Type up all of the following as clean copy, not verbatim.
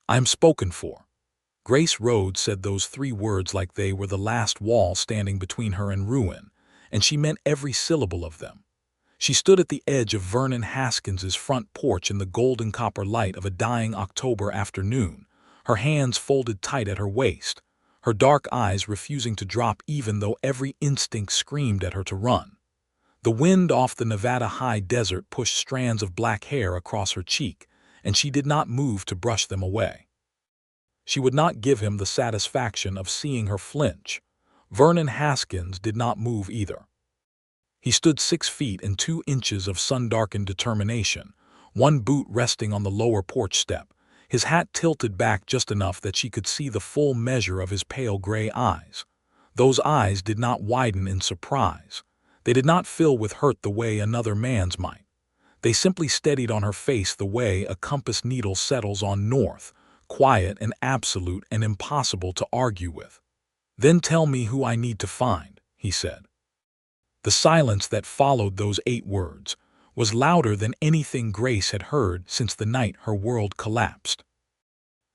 I'm spoken for." Grace Rhodes said those 3 words like they were the last wall standing between her and ruin, and she meant every syllable of them. She stood at the edge of Vernon Haskins's front porch in the golden copper light of a dying October afternoon, her hands folded tight at her waist, her dark eyes refusing to drop even though every instinct screamed at her to run. The wind off the Nevada high desert pushed strands of black hair across her cheek, and she did not move to brush them away. She would not give him the satisfaction of seeing her flinch. Vernon Haskins did not move either. He stood 6 feet and 2 inches of sun-darkened determination, one boot resting on the lower porch step, his hat tilted back just enough that she could see the full measure of his pale gray eyes. Those eyes did not widen in surprise. They did not fill with hurt the way another man's might. They simply steadied on her face the way a compass needle settles on north, quiet and absolute and impossible to argue with. "Then tell me who I need to find," he said. The silence that followed those 8 words was louder than anything Grace had heard since the night her world collapsed.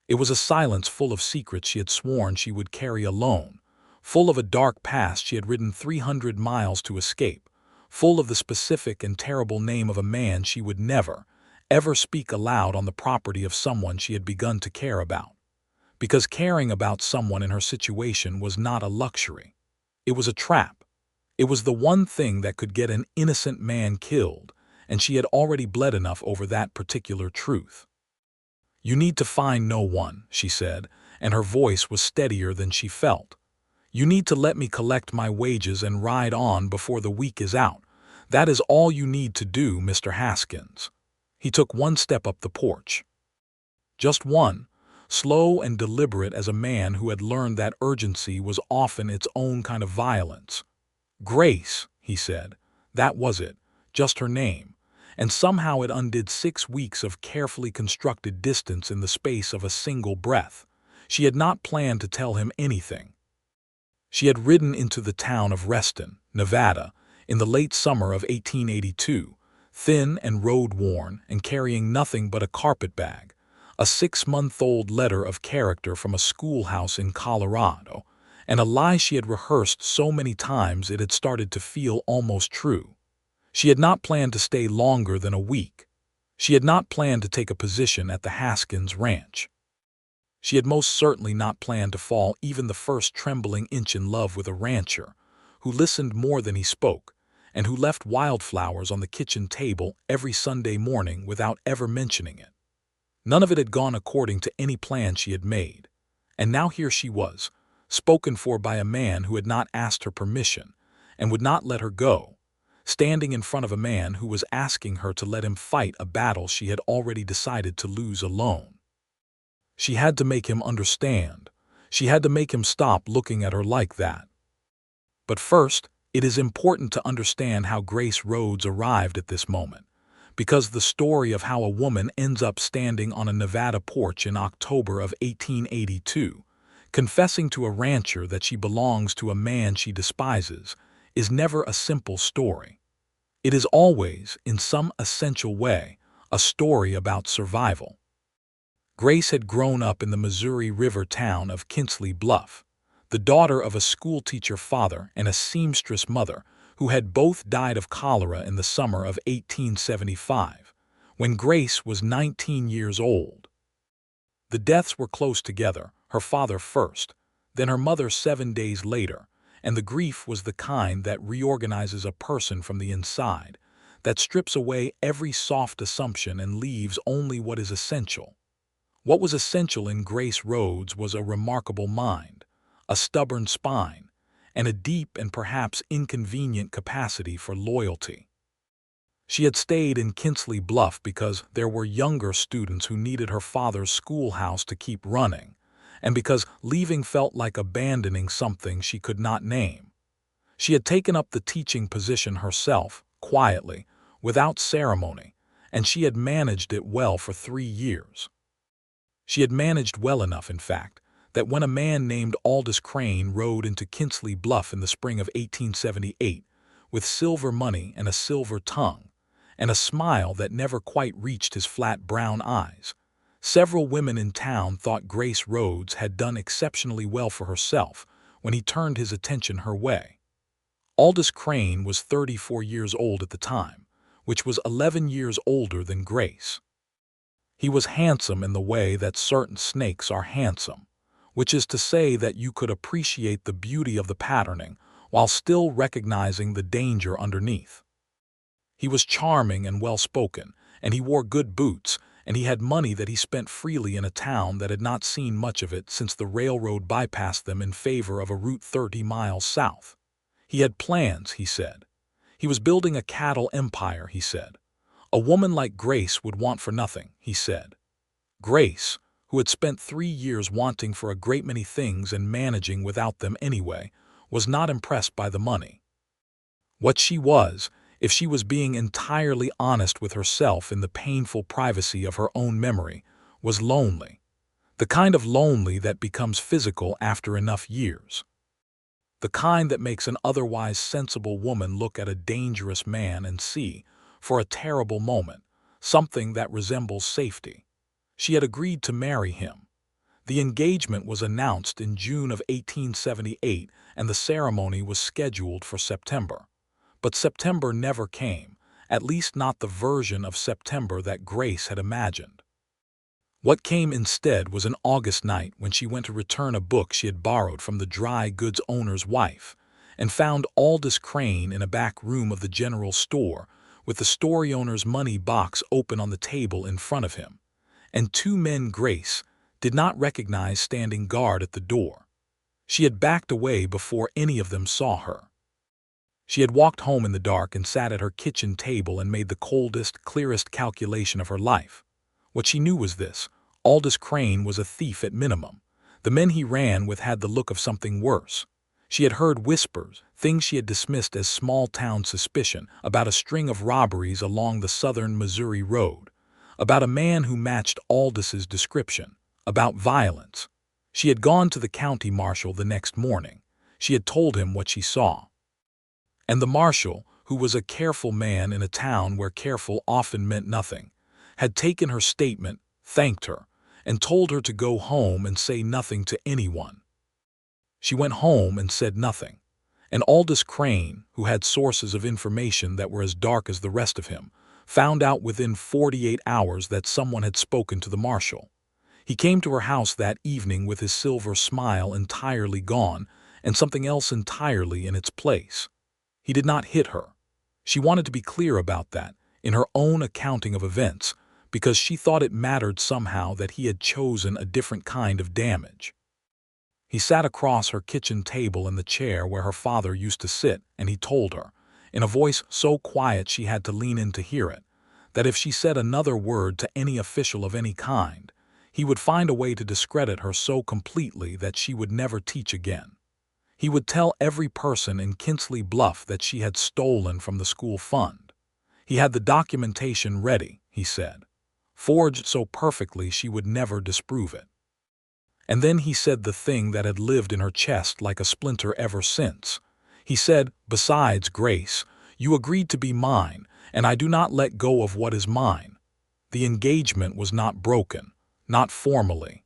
It was a silence full of secrets she had sworn she would carry alone, full of a dark past she had ridden 300 miles to escape, full of the specific and terrible name of a man she would never, ever speak aloud on the property of someone she had begun to care about. Because caring about someone in her situation was not a luxury. It was a trap. It was the one thing that could get an innocent man killed, and she had already bled enough over that particular truth. "You need to find no one," she said, and her voice was steadier than she felt. "You need to let me collect my wages and ride on before the week is out. That is all you need to do, Mr. Haskins." He took 1 step up the porch. Just one, slow and deliberate as a man who had learned that urgency was often its own kind of violence. "Grace," he said. That was it, just her name. And somehow it undid 6 weeks of carefully constructed distance in the space of a single breath. She had not planned to tell him anything. She had ridden into the town of Reston, Nevada, in the late summer of 1882, thin and road-worn and carrying nothing but a carpetbag, a 6-month-old letter of character from a schoolhouse in Colorado, and a lie she had rehearsed so many times it had started to feel almost true. She had not planned to stay longer than a week. She had not planned to take a position at the Haskins ranch. She had most certainly not planned to fall even the first trembling inch in love with a rancher, who listened more than he spoke, and who left wildflowers on the kitchen table every Sunday morning without ever mentioning it. None of it had gone according to any plan she had made, and now here she was, spoken for by a man who had not asked her permission and would not let her go, standing in front of a man who was asking her to let him fight a battle she had already decided to lose alone. She had to make him understand. She had to make him stop looking at her like that. But first, it is important to understand how Grace Rhodes arrived at this moment, because the story of how a woman ends up standing on a Nevada porch in October of 1882, confessing to a rancher that she belongs to a man she despises, is never a simple story. It is always, in some essential way, a story about survival. Grace had grown up in the Missouri River town of Kinsley Bluff, the daughter of a schoolteacher father and a seamstress mother who had both died of cholera in the summer of 1875, when Grace was 19 years old. The deaths were close together, her father first, then her mother 7 days later, and the grief was the kind that reorganizes a person from the inside, that strips away every soft assumption and leaves only what is essential. What was essential in Grace Rhodes was a remarkable mind, a stubborn spine, and a deep and perhaps inconvenient capacity for loyalty. She had stayed in Kinsley Bluff because there were younger students who needed her father's schoolhouse to keep running, and because leaving felt like abandoning something she could not name. She had taken up the teaching position herself, quietly, without ceremony, and she had managed it well for 3 years. She had managed well enough, in fact, that when a man named Aldous Crane rode into Kinsley Bluff in the spring of 1878, with silver money and a silver tongue, and a smile that never quite reached his flat brown eyes, Several women in town thought Grace Rhodes had done exceptionally well for herself when he turned his attention her way. Aldous Crane was 34 years old at the time, which was 11 years older than Grace. He was handsome in the way that certain snakes are handsome, which is to say that you could appreciate the beauty of the patterning while still recognizing the danger underneath. He was charming and well-spoken, and he wore good boots, and he had money that he spent freely in a town that had not seen much of it since the railroad bypassed them in favor of a route 30 miles south. He had plans, he said. He was building a cattle empire, he said. A woman like Grace would want for nothing, he said. Grace, who had spent 3 years wanting for a great many things and managing without them anyway, was not impressed by the money. What she was, if she was being entirely honest with herself in the painful privacy of her own memory, was lonely. The kind of lonely that becomes physical after enough years. The kind that makes an otherwise sensible woman look at a dangerous man and see, for a terrible moment, something that resembles safety. She had agreed to marry him. The engagement was announced in June of 1878, and the ceremony was scheduled for September. But September never came, at least not the version of September that Grace had imagined. What came instead was an August night when she went to return a book she had borrowed from the dry goods owner's wife, and found Aldous Crane in a back room of the general store, with the store owner's money box open on the table in front of him, and 2 men Grace did not recognize standing guard at the door. She had backed away before any of them saw her. She had walked home in the dark and sat at her kitchen table and made the coldest, clearest calculation of her life. What she knew was this: Aldous Crane was a thief at minimum. The men he ran with had the look of something worse. She had heard whispers, things she had dismissed as small-town suspicion, about a string of robberies along the southern Missouri road, about a man who matched Aldous's description, about violence. She had gone to the county marshal the next morning. She had told him what she saw. And the marshal, who was a careful man in a town where careful often meant nothing, had taken her statement, thanked her, and told her to go home and say nothing to anyone. She went home and said nothing, and Aldous Crane, who had sources of information that were as dark as the rest of him, found out within 48 hours that someone had spoken to the marshal. He came to her house that evening with his silver smile entirely gone and something else entirely in its place. He did not hit her. She wanted to be clear about that, in her own accounting of events, because she thought it mattered somehow that he had chosen a different kind of damage. He sat across her kitchen table in the chair where her father used to sit, and he told her, in a voice so quiet she had to lean in to hear it, that if she said another word to any official of any kind, he would find a way to discredit her so completely that she would never teach again. He would tell every person in Kinsley Bluff that she had stolen from the school fund. He had the documentation ready, he said, forged so perfectly she would never disprove it. And then he said the thing that had lived in her chest like a splinter ever since. He said, "Besides, Grace, you agreed to be mine, and I do not let go of what is mine." The engagement was not broken, not formally.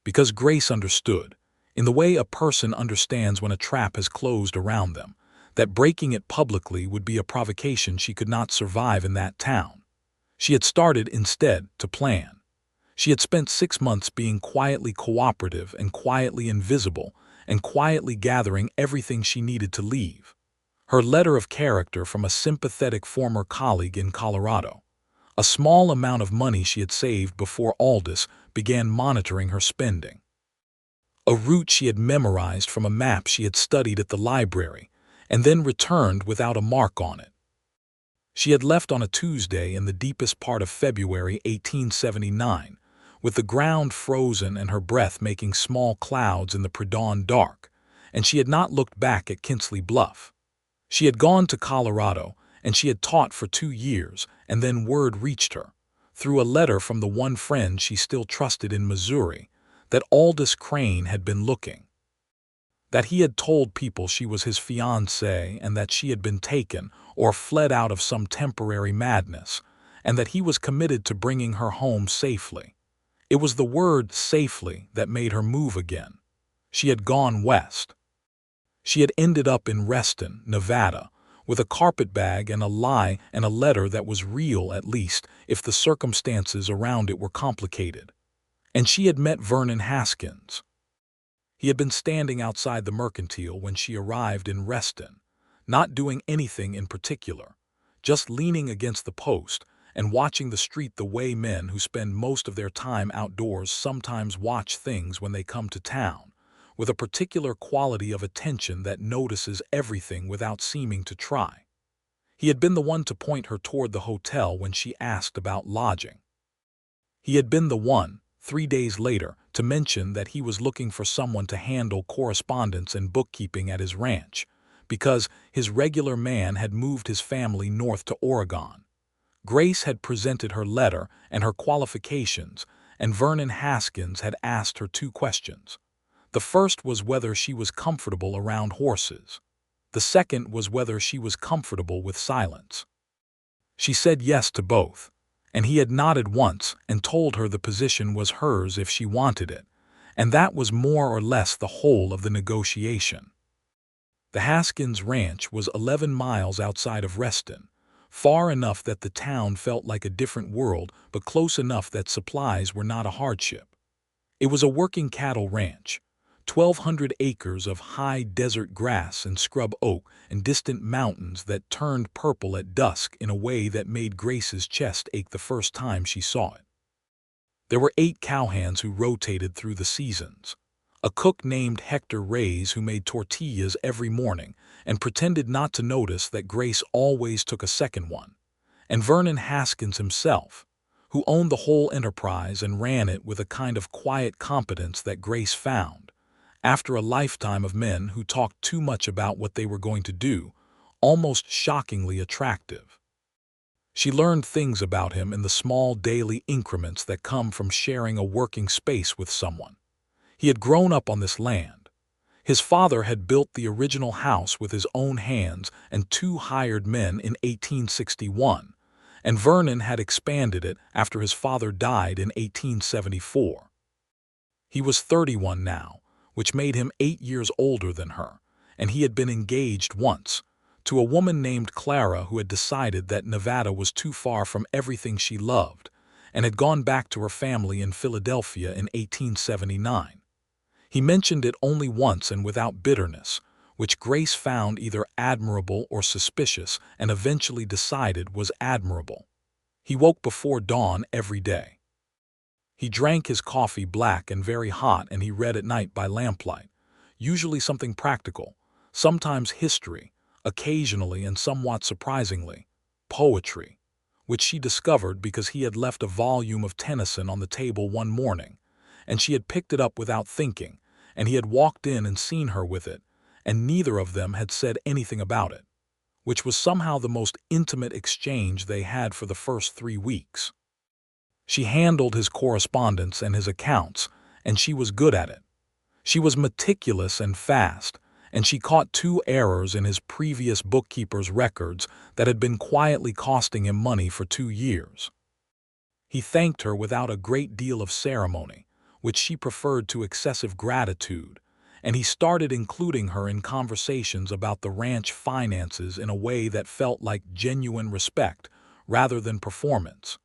Because Grace understood, in the way a person understands when a trap has closed around them, that breaking it publicly would be a provocation she could not survive in that town. She had started, instead, to plan. She had spent 6 months being quietly cooperative and quietly invisible and quietly gathering everything she needed to leave. Her letter of character from a sympathetic former colleague in Colorado. A small amount of money she had saved before Aldous began monitoring her spending. A route she had memorized from a map she had studied at the library and then returned without a mark on it. She had left on a Tuesday in the deepest part of February 1879, with the ground frozen and her breath making small clouds in the pre-dawn dark, and she had not looked back at Kinsley Bluff. She had gone to Colorado, and she had taught for 2 years, and then word reached her, through a letter from the one friend she still trusted in Missouri, that Aldous Crane had been looking. That he had told people she was his fiancée and that she had been taken or fled out of some temporary madness, and that he was committed to bringing her home safely. It was the word safely that made her move again. She had gone west. She had ended up in Reston, Nevada, with a carpetbag and a lie and a letter that was real, at least, if the circumstances around it were complicated. And she had met Vernon Haskins. He had been standing outside the Mercantile when she arrived in Reston, not doing anything in particular, just leaning against the post and watching the street the way men who spend most of their time outdoors sometimes watch things when they come to town, with a particular quality of attention that notices everything without seeming to try. He had been the one to point her toward the hotel when she asked about lodging. He had been the one, 3 days later, to mention that he was looking for someone to handle correspondence and bookkeeping at his ranch, because his regular man had moved his family north to Oregon. Grace had presented her letter and her qualifications, and Vernon Haskins had asked her 2 questions. The first was whether she was comfortable around horses. The second was whether she was comfortable with silence. She said yes to both, and he had nodded once and told her the position was hers if she wanted it, and that was more or less the whole of the negotiation. The Haskins Ranch was 11 miles outside of Reston, far enough that the town felt like a different world, but close enough that supplies were not a hardship. It was a working cattle ranch, 1,200 acres of high desert grass and scrub oak and distant mountains that turned purple at dusk in a way that made Grace's chest ache the first time she saw it. There were 8 cowhands who rotated through the seasons. A cook named Hector Reyes who made tortillas every morning and pretended not to notice that Grace always took a second one, and Vernon Haskins himself, who owned the whole enterprise and ran it with a kind of quiet competence that Grace found, after a lifetime of men who talked too much about what they were going to do, almost shockingly attractive. She learned things about him in the small daily increments that come from sharing a working space with someone. He had grown up on this land. His father had built the original house with his own hands and 2 hired men in 1861, and Vernon had expanded it after his father died in 1874. He was 31 now, which made him 8 years older than her, and he had been engaged once, to a woman named Clara who had decided that Nevada was too far from everything she loved, and had gone back to her family in Philadelphia in 1879. He mentioned it only once and without bitterness, which Grace found either admirable or suspicious and eventually decided was admirable. He woke before dawn every day. He drank his coffee black and very hot, and he read at night by lamplight, usually something practical, sometimes history, occasionally and somewhat surprisingly, poetry, which she discovered because he had left a volume of Tennyson on the table one morning, and she had picked it up without thinking, and he had walked in and seen her with it, and neither of them had said anything about it, which was somehow the most intimate exchange they had for the first 3 weeks. She handled his correspondence and his accounts, and she was good at it. She was meticulous and fast, and she caught 2 errors in his previous bookkeeper's records that had been quietly costing him money for 2 years. He thanked her without a great deal of ceremony, which she preferred to excessive gratitude, and he started including her in conversations about the ranch finances in a way that felt like genuine respect rather than performance.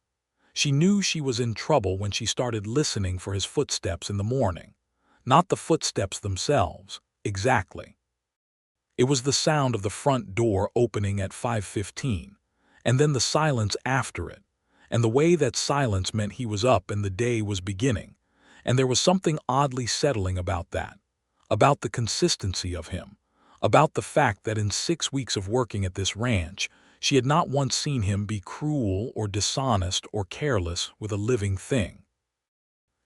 She knew she was in trouble when she started listening for his footsteps in the morning. Not the footsteps themselves, exactly. It was the sound of the front door opening at 5:15, and then the silence after it, and the way that silence meant he was up and the day was beginning, and there was something oddly settling about that, about the consistency of him, about the fact that in 6 weeks of working at this ranch, she had not once seen him be cruel or dishonest or careless with a living thing.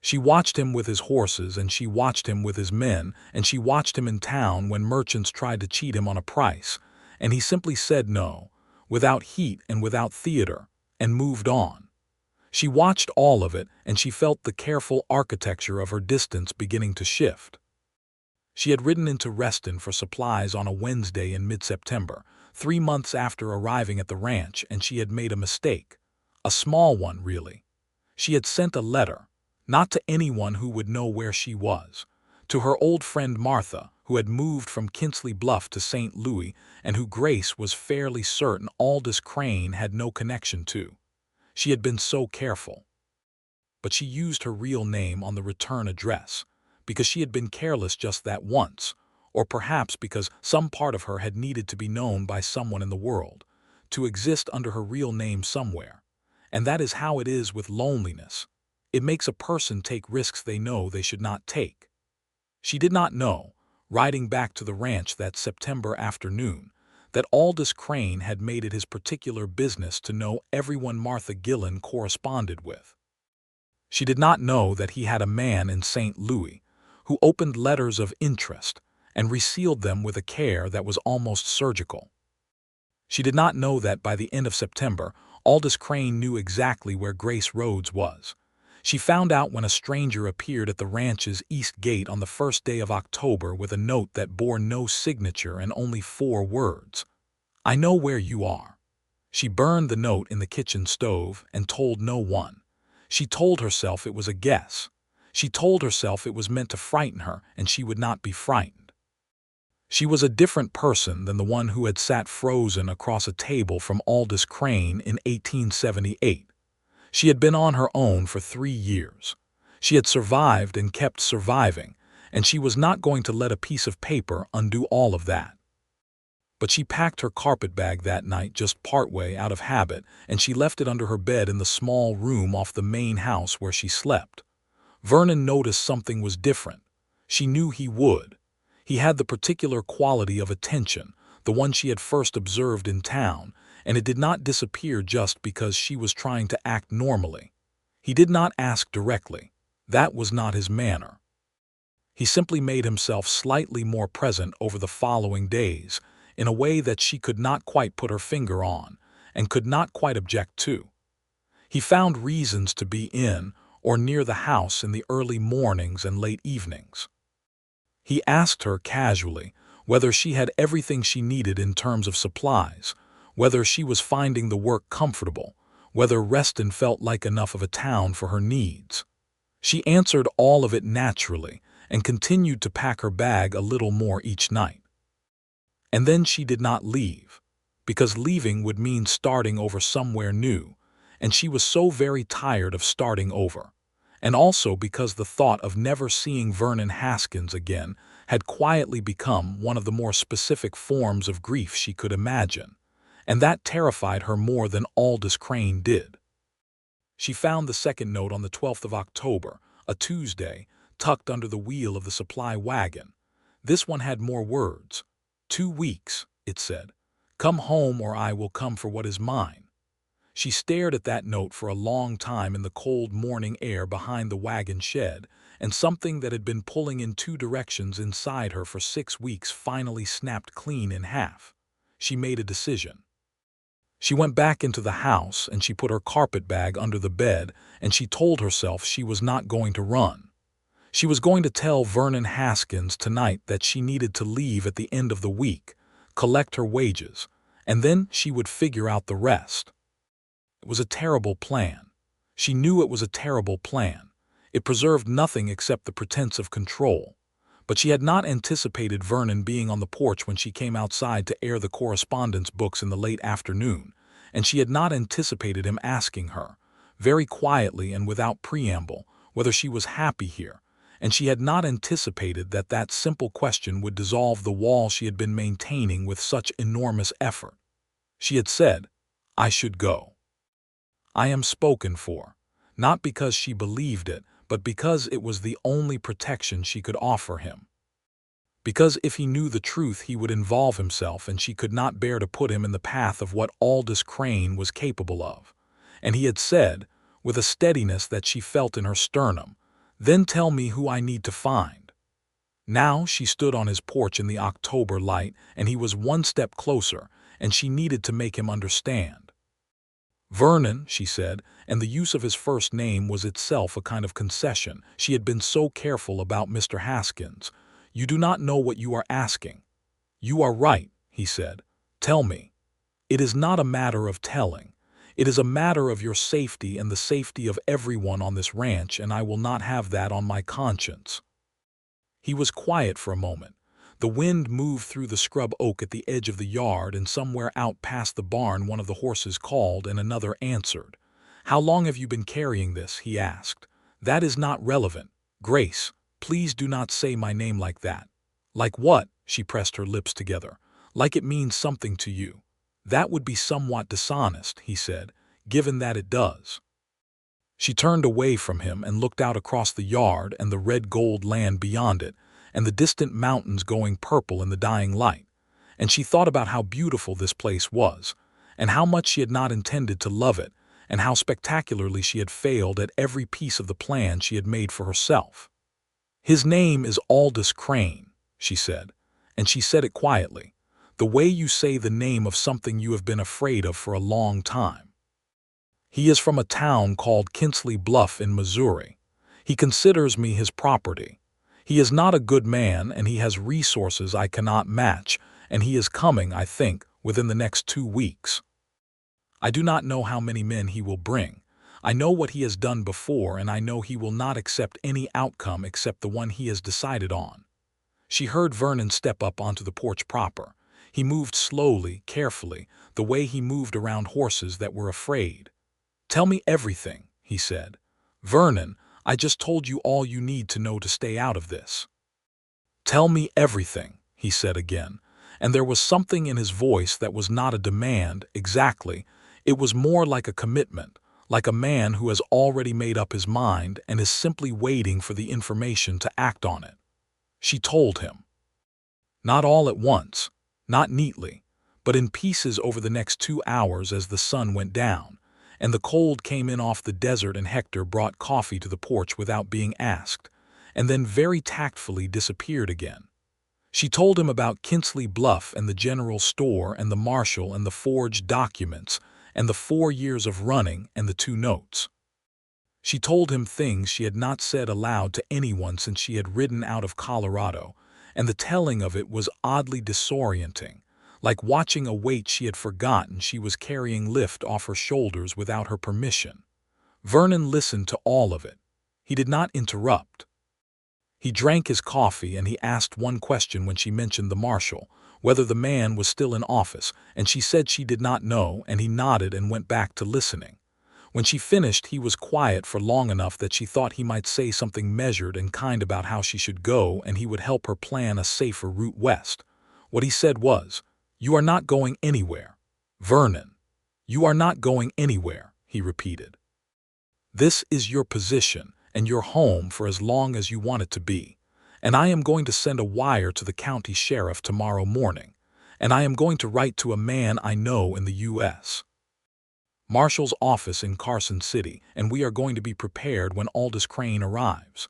She watched him with his horses, and she watched him with his men, and she watched him in town when merchants tried to cheat him on a price, and he simply said no, without heat and without theater, and moved on. She watched all of it, and she felt the careful architecture of her distance beginning to shift. She had ridden into Reston for supplies on a Wednesday in mid-September, 3 months after arriving at the ranch, and she had made a mistake. A small one, really. She had sent a letter, Not to anyone who would know where she was. To her old friend Martha, who had moved from Kinsley Bluff to St. Louis and who Grace was fairly certain Aldous Crane had no connection to. She had been so careful. But she used her real name on the return address, because she had been careless just that once, or perhaps because some part of her had needed to be known by someone in the world, to exist under her real name somewhere. And that is how it is with loneliness. It makes a person take risks they know they should not take. She did not know, riding back to the ranch that September afternoon, that Aldous Crane had made it his particular business to know everyone Martha Gillen corresponded with. She did not know that he had a man in St. Louis who opened letters of interest and resealed them with a care that was almost surgical. She did not know that by the end of September, Aldous Crane knew exactly where Grace Rhodes was. She found out when a stranger appeared at the ranch's east gate on the first day of October with a note that bore no signature and only 4 words. "I know where you are." She burned the note in the kitchen stove and told no one. She told herself it was a guess. She told herself it was meant to frighten her, and she would not be frightened. She was a different person than the one who had sat frozen across a table from Aldous Crane in 1878. She had been on her own for 3 years. She had survived and kept surviving, and she was not going to let a piece of paper undo all of that. But she packed her carpetbag that night just partway out of habit, and she left it under her bed in the small room off the main house where she slept. Vernon noticed something was different. She knew he would. He had the particular quality of attention, the one she had first observed in town, and it did not disappear just because she was trying to act normally. He did not ask directly. That was not his manner. He simply made himself slightly more present over the following days, in a way that she could not quite put her finger on, and could not quite object to. He found reasons to be in or near the house in the early mornings and late evenings. He asked her casually whether she had everything she needed in terms of supplies, whether she was finding the work comfortable, whether Reston felt like enough of a town for her needs. She answered all of it naturally and continued to pack her bag a little more each night. And then she did not leave, because leaving would mean starting over somewhere new, and she was so very tired of starting over, and also because the thought of never seeing Vernon Haskins again had quietly become one of the more specific forms of grief she could imagine, and that terrified her more than Aldous Crane did. She found the second note on the 12th of October, a Tuesday, tucked under the wheel of the supply wagon. This one had more words. 2 weeks, it said. Come home or I will come for what is mine. She stared at that note for a long time in the cold morning air behind the wagon shed, and something that had been pulling in 2 directions inside her for 6 weeks finally snapped clean in half. She made a decision. She went back into the house and she put her carpetbag under the bed, and she told herself she was not going to run. She was going to tell Vernon Haskins tonight that she needed to leave at the end of the week, collect her wages, and then she would figure out the rest. It was a terrible plan. She knew it was a terrible plan. It preserved nothing except the pretense of control. But she had not anticipated Vernon being on the porch when she came outside to air the correspondence books in the late afternoon, and she had not anticipated him asking her, very quietly and without preamble, whether she was happy here, and she had not anticipated that that simple question would dissolve the wall she had been maintaining with such enormous effort. She had said, "I should go. I am spoken for," not because she believed it, but because it was the only protection she could offer him. Because if he knew the truth he would involve himself, and she could not bear to put him in the path of what Aldous Crane was capable of. And he had said, with a steadiness that she felt in her sternum, "Then tell me who I need to find." Now she stood on his porch in the October light, and he was one step closer, and she needed to make him understand. "Vernon," she said, and the use of his first name was itself a kind of concession. She had been so careful about Mr. Haskins. "You do not know what you are asking." "You are right," he said. "Tell me." "It is not a matter of telling. It is a matter of your safety and the safety of everyone on this ranch, and I will not have that on my conscience." He was quiet for a moment. The wind moved through the scrub oak at the edge of the yard, and somewhere out past the barn one of the horses called and another answered. "How long have you been carrying this?" he asked. "That is not relevant. Grace, please do not say my name like that." "Like what?" She pressed her lips together. "Like it means something to you." "That would be somewhat dishonest," he said, "given that it does." She turned away from him and looked out across the yard and the red-gold land beyond it, and the distant mountains going purple in the dying light. And she thought about how beautiful this place was, and how much she had not intended to love it, and how spectacularly she had failed at every piece of the plan she had made for herself. "His name is Aldous Crane," she said, and she said it quietly, the way you say the name of something you have been afraid of for a long time. "He is from a town called Kinsley Bluff in Missouri. He considers me his property. He is not a good man, and he has resources I cannot match, and he is coming, I think, within the next 2 weeks. I do not know how many men he will bring. I know what he has done before, and I know he will not accept any outcome except the one he has decided on." She heard Vernon step up onto the porch proper. He moved slowly, carefully, the way he moved around horses that were afraid. "Tell me everything," he said. "Vernon, I just told you all you need to know to stay out of this." "Tell me everything," he said again, and there was something in his voice that was not a demand, exactly. It was more like a commitment, like a man who has already made up his mind and is simply waiting for the information to act on it. She told him. Not all at once, not neatly, but in pieces over the next 2 hours as the sun went down, and the cold came in off the desert, and Hector brought coffee to the porch without being asked, and then very tactfully disappeared again. She told him about Kinsley Bluff and the general store and the marshal and the forged documents and the 4 years of running and the 2 notes. She told him things she had not said aloud to anyone since she had ridden out of Colorado, and the telling of it was oddly disorienting, like watching a weight she had forgotten she was carrying lift off her shoulders without her permission. Vernon listened to all of it. He did not interrupt. He drank his coffee, and he asked one question when she mentioned the marshal, whether the man was still in office, and she said she did not know, and he nodded and went back to listening. When she finished, he was quiet for long enough that she thought he might say something measured and kind about how she should go, and he would help her plan a safer route west. What he said was, "You are not going anywhere. Vernon, you are not going anywhere," he repeated. "This is your position and your home for as long as you want it to be, and I am going to send a wire to the county sheriff tomorrow morning, and I am going to write to a man I know in the U.S. Marshal's office in Carson City, and we are going to be prepared when Aldous Crane arrives.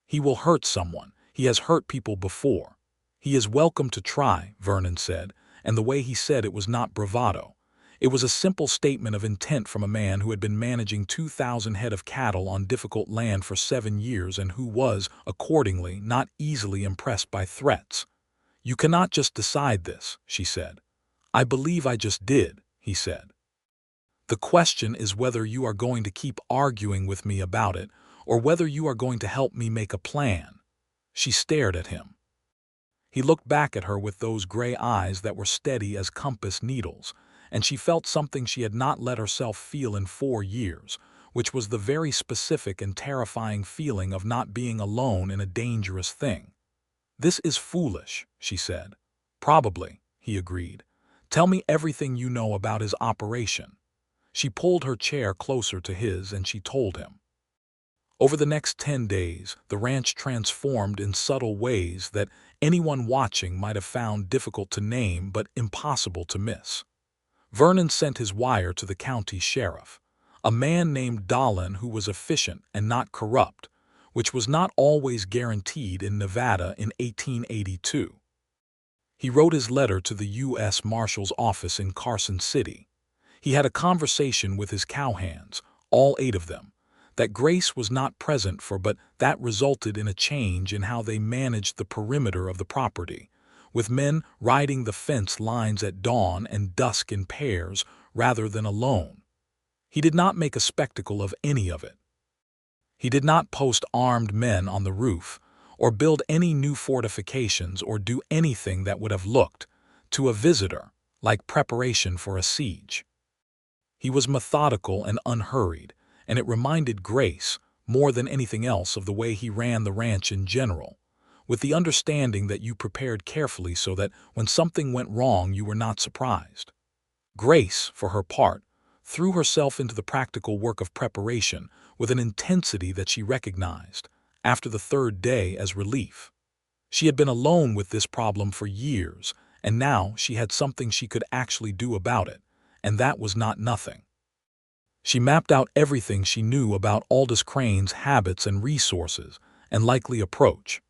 He will hurt someone. He has hurt people before. He is welcome to try," Vernon said, and the way he said it was not bravado. It was a simple statement of intent from a man who had been managing 2,000 head of cattle on difficult land for 7 years and who was, accordingly, not easily impressed by threats. "You cannot just decide this," she said. "I believe I just did," he said. "The question is whether you are going to keep arguing with me about it, or whether you are going to help me make a plan." She stared at him. He looked back at her with those gray eyes that were steady as compass needles, and she felt something she had not let herself feel in 4 years, which was the very specific and terrifying feeling of not being alone in a dangerous thing. "This is foolish," she said. "Probably," he agreed. "Tell me everything you know about his operation." She pulled her chair closer to his and she told him. Over the next 10 days, the ranch transformed in subtle ways that anyone watching might have found difficult to name but impossible to miss. Vernon sent his wire to the county sheriff, a man named Dolan who was efficient and not corrupt, which was not always guaranteed in Nevada in 1882. He wrote his letter to the U.S. Marshal's office in Carson City. He had a conversation with his cowhands, all 8 of them, that Grace was not present for, but that resulted in a change in how they managed the perimeter of the property, with men riding the fence lines at dawn and dusk in pairs rather than alone. He did not make a spectacle of any of it. He did not post armed men on the roof, or build any new fortifications, or do anything that would have looked, to a visitor, like preparation for a siege. He was methodical and unhurried, and it reminded Grace, more than anything else, of the way he ran the ranch in general, with the understanding that you prepared carefully so that when something went wrong you were not surprised. Grace, for her part, threw herself into the practical work of preparation with an intensity that she recognized, after the third day, as relief. She had been alone with this problem for years, and now she had something she could actually do about it, and that was not nothing. She mapped out everything she knew about Aldous Crane's habits and resources and likely approach.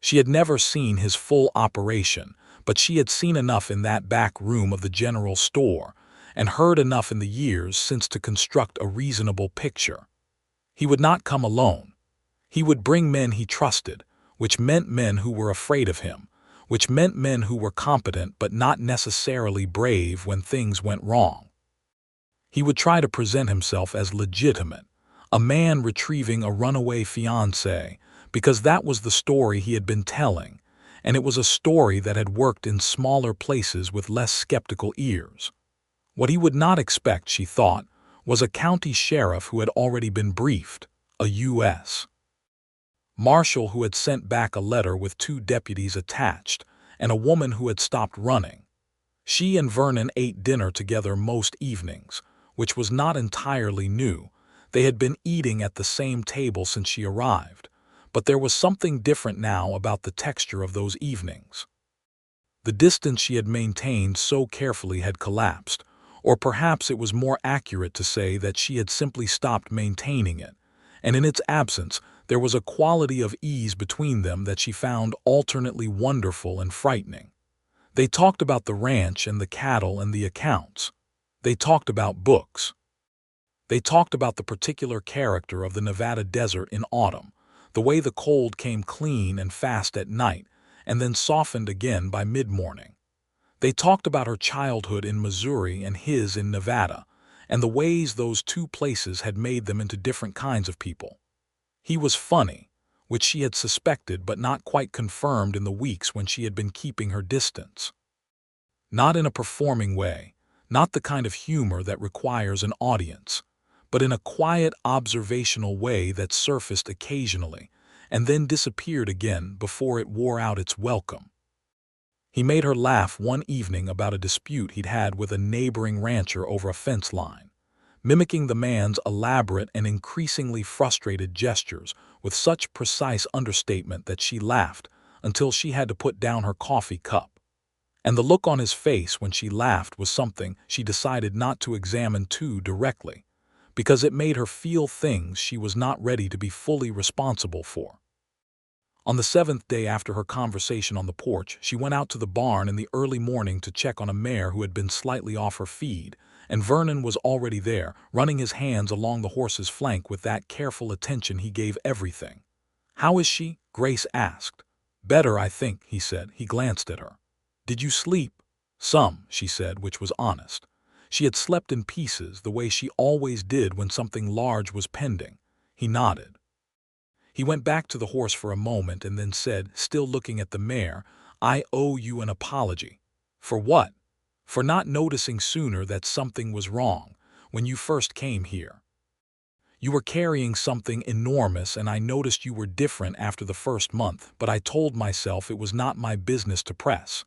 She had never seen his full operation, but she had seen enough in that back room of the general store and heard enough in the years since to construct a reasonable picture. He would not come alone. He would bring men he trusted, which meant men who were afraid of him, which meant men who were competent but not necessarily brave when things went wrong. He would try to present himself as legitimate, a man retrieving a runaway fiancée, because that was the story he had been telling, and it was a story that had worked in smaller places with less skeptical ears. What he would not expect, she thought, was a county sheriff who had already been briefed, a U.S. marshal who had sent back a letter with 2 deputies attached, and a woman who had stopped running. She and Vernon ate dinner together most evenings, which was not entirely new. They had been eating at the same table since she arrived, but there was something different now about the texture of those evenings. The distance she had maintained so carefully had collapsed, or perhaps it was more accurate to say that she had simply stopped maintaining it, and in its absence there was a quality of ease between them that she found alternately wonderful and frightening. They talked about the ranch and the cattle and the accounts. They talked about books. They talked about the particular character of the Nevada desert in autumn, the way the cold came clean and fast at night and then softened again by mid-morning. They talked about her childhood in Missouri and his in Nevada, and the ways those 2 places had made them into different kinds of people. He was funny, which she had suspected but not quite confirmed in the weeks when she had been keeping her distance. Not in a performing way, not the kind of humor that requires an audience, but in a quiet, observational way that surfaced occasionally and then disappeared again before it wore out its welcome. He made her laugh one evening about a dispute he'd had with a neighboring rancher over a fence line, mimicking the man's elaborate and increasingly frustrated gestures with such precise understatement that she laughed until she had to put down her coffee cup. And the look on his face when she laughed was something she decided not to examine too directly, because it made her feel things she was not ready to be fully responsible for. On the 7th day after her conversation on the porch, she went out to the barn in the early morning to check on a mare who had been slightly off her feed, and Vernon was already there, running his hands along the horse's flank with that careful attention he gave everything. "How is she?" Grace asked. "Better, I think," he said. He glanced at her. "Did you sleep?" "Some," she said, which was honest. She had slept in pieces, the way she always did when something large was pending. He nodded. He went back to the horse for a moment and then said, still looking at the mare, "I owe you an apology." "For what?" "For not noticing sooner that something was wrong when you first came here. You were carrying something enormous, and I noticed you were different after the first month, but I told myself it was not my business to press."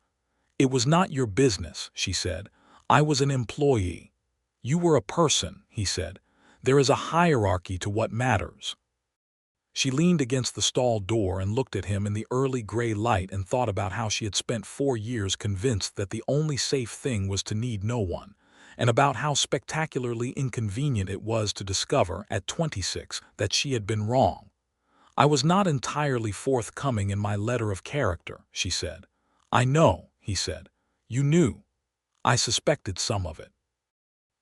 "It was not your business," she said. "I was an employee." "You were a person," he said. "There is a hierarchy to what matters." She leaned against the stall door and looked at him in the early gray light and thought about how she had spent 4 years convinced that the only safe thing was to need no one, and about how spectacularly inconvenient it was to discover at 26 that she had been wrong. "I was not entirely forthcoming in my letter of character," she said. "I know," he said. "You knew." "I suspected some of it."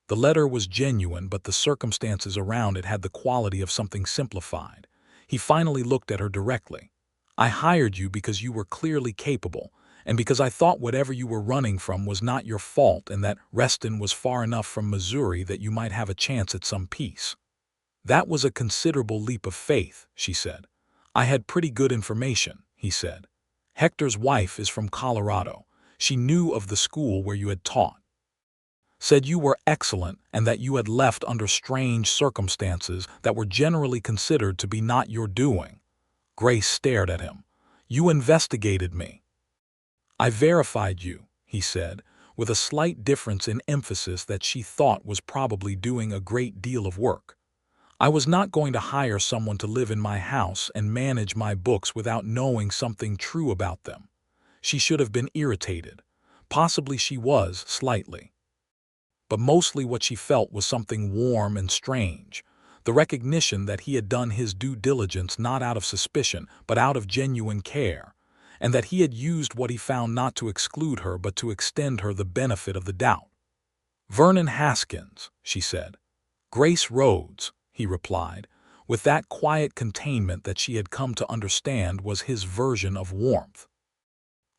The letter was genuine, but the circumstances around it had the quality of something simplified. He finally looked at her directly. "I hired you because you were clearly capable, and because I thought whatever you were running from was not your fault and that Reston was far enough from Missouri that you might have a chance at some peace." "That was a considerable leap of faith," she said. "I had pretty good information," he said. "Hector's wife is from Colorado. She knew of the school where you had taught. Said you were excellent and that you had left under strange circumstances that were generally considered to be not your doing." Grace stared at him. "You investigated me." "I verified you," he said, with a slight difference in emphasis that she thought was probably doing a great deal of work. "I was not going to hire someone to live in my house and manage my books without knowing something true about them." She should have been irritated. Possibly she was, slightly. But mostly what she felt was something warm and strange, the recognition that he had done his due diligence not out of suspicion but out of genuine care, and that he had used what he found not to exclude her but to extend her the benefit of the doubt. "Vernon Haskins," she said. "Grace Rhodes," he replied, with that quiet containment that she had come to understand was his version of warmth.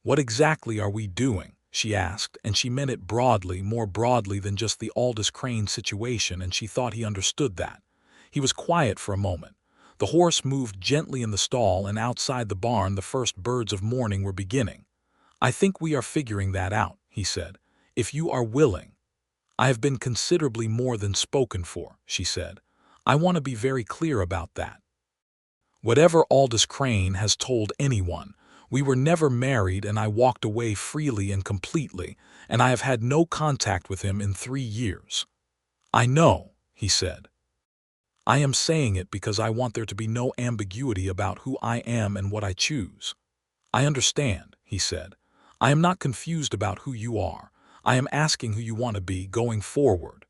"What exactly are we doing?" she asked, and she meant it broadly, more broadly than just the Aldous Crane situation, and she thought he understood that. He was quiet for a moment. The horse moved gently in the stall, and outside the barn the first birds of morning were beginning. "I think we are figuring that out," he said, "if you are willing." "I have been considerably more than spoken for," she said. "I want to be very clear about that. Whatever Aldous Crane has told anyone, we were never married and I walked away freely and completely, and I have had no contact with him in 3 years. "I know," he said. "I am saying it because I want there to be no ambiguity about who I am and what I choose." "I understand," he said. "I am not confused about who you are. I am asking who you want to be going forward."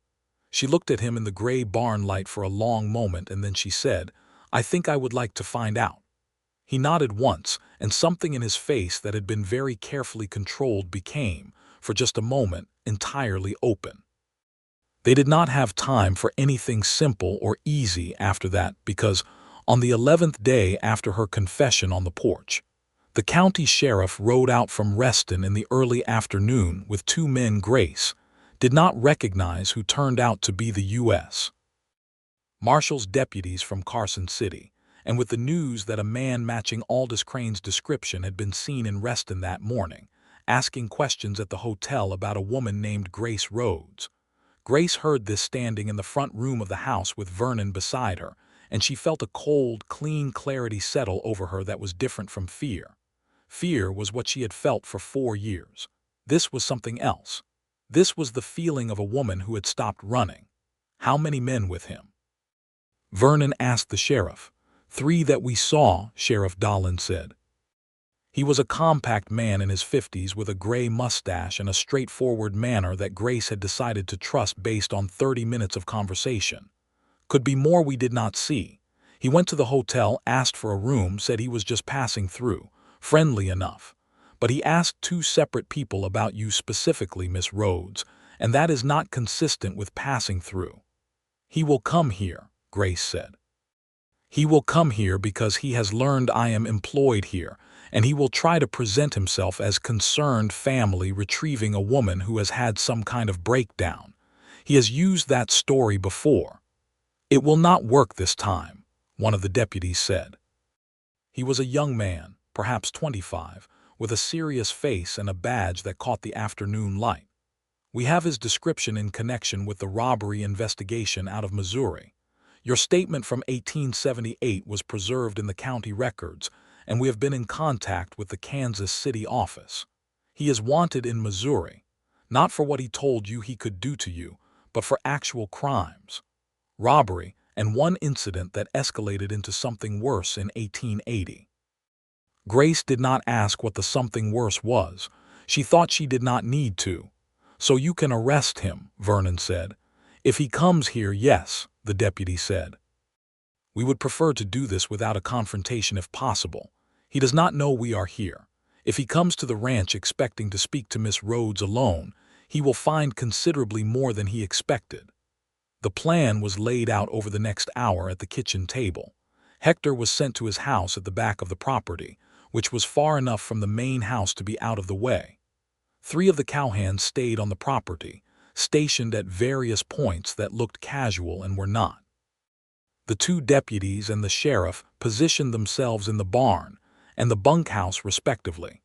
She looked at him in the gray barn light for a long moment, and then she said, "I think I would like to find out." He nodded once, and something in his face that had been very carefully controlled became, for just a moment, entirely open. They did not have time for anything simple or easy after that because, on the 11th day after her confession on the porch, the county sheriff rode out from Reston in the early afternoon with 2 men Grace did not recognize who turned out to be the U.S. Marshal's deputies from Carson City, and with the news that a man matching Aldous Crane's description had been seen in Reston that morning, asking questions at the hotel about a woman named Grace Rhodes. Grace heard this standing in the front room of the house with Vernon beside her, and she felt a cold, clean clarity settle over her that was different from fear. Fear was what she had felt for 4 years. This was something else. This was the feeling of a woman who had stopped running. "How many men with him?" Vernon asked the sheriff. "3 that we saw," Sheriff Dolan said. He was a compact man in his 50s with a gray mustache and a straightforward manner that Grace had decided to trust based on 30 minutes of conversation. "Could be more we did not see. He went to the hotel, asked for a room, said he was just passing through. Friendly enough. But he asked 2 separate people about you specifically, Miss Rhodes, and that is not consistent with passing through." "He will come here," Grace said. "He will come here because he has learned I am employed here, and he will try to present himself as concerned family retrieving a woman who has had some kind of breakdown. He has used that story before." "It will not work this time," one of the deputies said. He was a young man, perhaps 25, with a serious face and a badge that caught the afternoon light. "We have his description in connection with the robbery investigation out of Missouri. Your statement from 1878 was preserved in the county records, and we have been in contact with the Kansas City office. He is wanted in Missouri, not for what he told you he could do to you, but for actual crimes. Robbery, and one incident that escalated into something worse in 1880. Grace did not ask what the something worse was. She thought she did not need to. "So you can arrest him," Vernon said. "If he comes here, yes," the deputy said. "We would prefer to do this without a confrontation if possible. He does not know we are here. If he comes to the ranch expecting to speak to Miss Rhodes alone, he will find considerably more than he expected." The plan was laid out over the next hour at the kitchen table. Hector was sent to his house at the back of the property, which was far enough from the main house to be out of the way. 3 of the cowhands stayed on the property, stationed at various points that looked casual and were not. The 2 deputies and the sheriff positioned themselves in the barn and the bunkhouse respectively.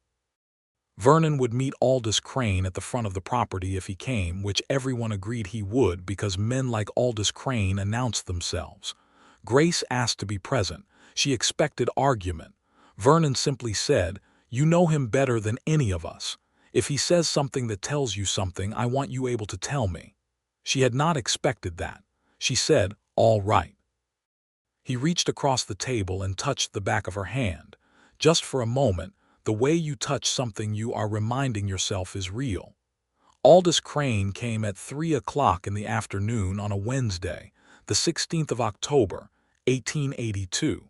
Vernon would meet Aldous Crane at the front of the property if he came, which everyone agreed he would because men like Aldous Crane announced themselves. Grace asked to be present. She expected argument. Vernon simply said, "You know him better than any of us. If he says something that tells you something, I want you able to tell me." She had not expected that. She said, "All right." He reached across the table and touched the back of her hand. Just for a moment, the way you touch something you are reminding yourself is real. Aldous Crane came at 3 o'clock in the afternoon on a Wednesday, the 16th of October, 1882.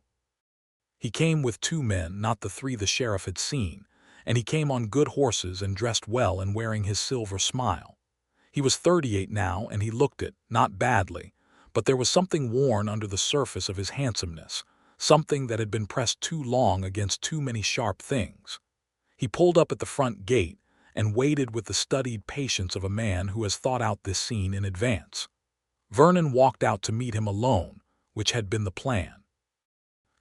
He came with 2 men, not the 3 the sheriff had seen, and he came on good horses and dressed well and wearing his silver smile. He was 38 now, and he looked it, not badly, but there was something worn under the surface of his handsomeness, something that had been pressed too long against too many sharp things. He pulled up at the front gate and waited with the studied patience of a man who has thought out this scene in advance. Vernon walked out to meet him alone, which had been the plan.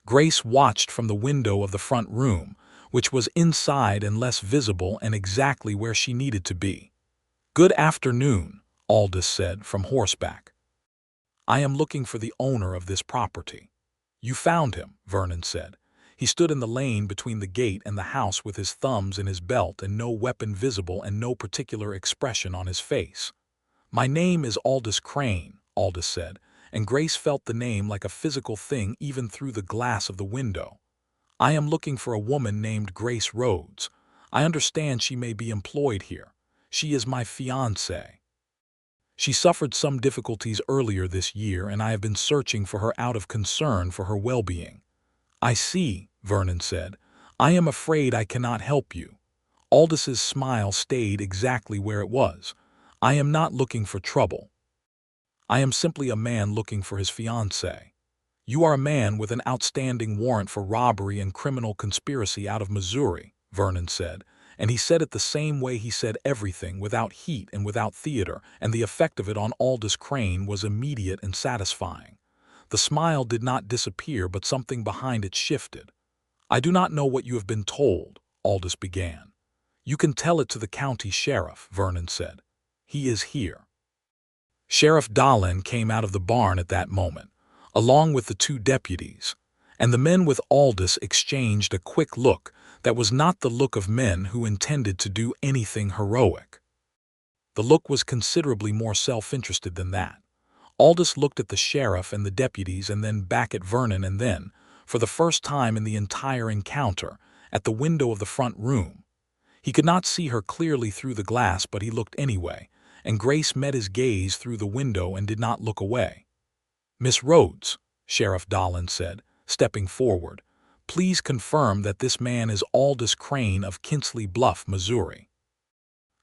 Grace watched from the window of the front room, which was inside and less visible and exactly where she needed to be. "Good afternoon," Aldous said from horseback. "I am looking for the owner of this property." "You found him," Vernon said. He stood in the lane between the gate and the house with his thumbs in his belt and no weapon visible and no particular expression on his face. "My name is Aldous Crane," Aldous said, and Grace felt the name like a physical thing even through the glass of the window. "I am looking for a woman named Grace Rhodes. I understand she may be employed here. She is my fiancée. She suffered some difficulties earlier this year, and I have been searching for her out of concern for her well-being." "I see," Vernon said. "I am afraid I cannot help you." Aldous's smile stayed exactly where it was. "I am not looking for trouble. I am simply a man looking for his fiancée." "You are a man with an outstanding warrant for robbery and criminal conspiracy out of Missouri," Vernon said, and he said it the same way he said everything, without heat and without theater, and the effect of it on Aldous Crane was immediate and satisfying. The smile did not disappear, but something behind it shifted. "I do not know what you have been told," Aldous began. "You can tell it to the county sheriff," Vernon said. "He is here." Sheriff Dahlin came out of the barn at that moment, along with the 2 deputies, and the men with Aldous exchanged a quick look that was not the look of men who intended to do anything heroic. The look was considerably more self-interested than that. Aldous looked at the sheriff and the deputies and then back at Vernon and then, for the first time in the entire encounter, at the window of the front room. He could not see her clearly through the glass, but he looked anyway, and Grace met his gaze through the window and did not look away. "Miss Rhodes," Sheriff Dahlin said, stepping forward, "please confirm that this man is Aldous Crane of Kinsley Bluff, Missouri."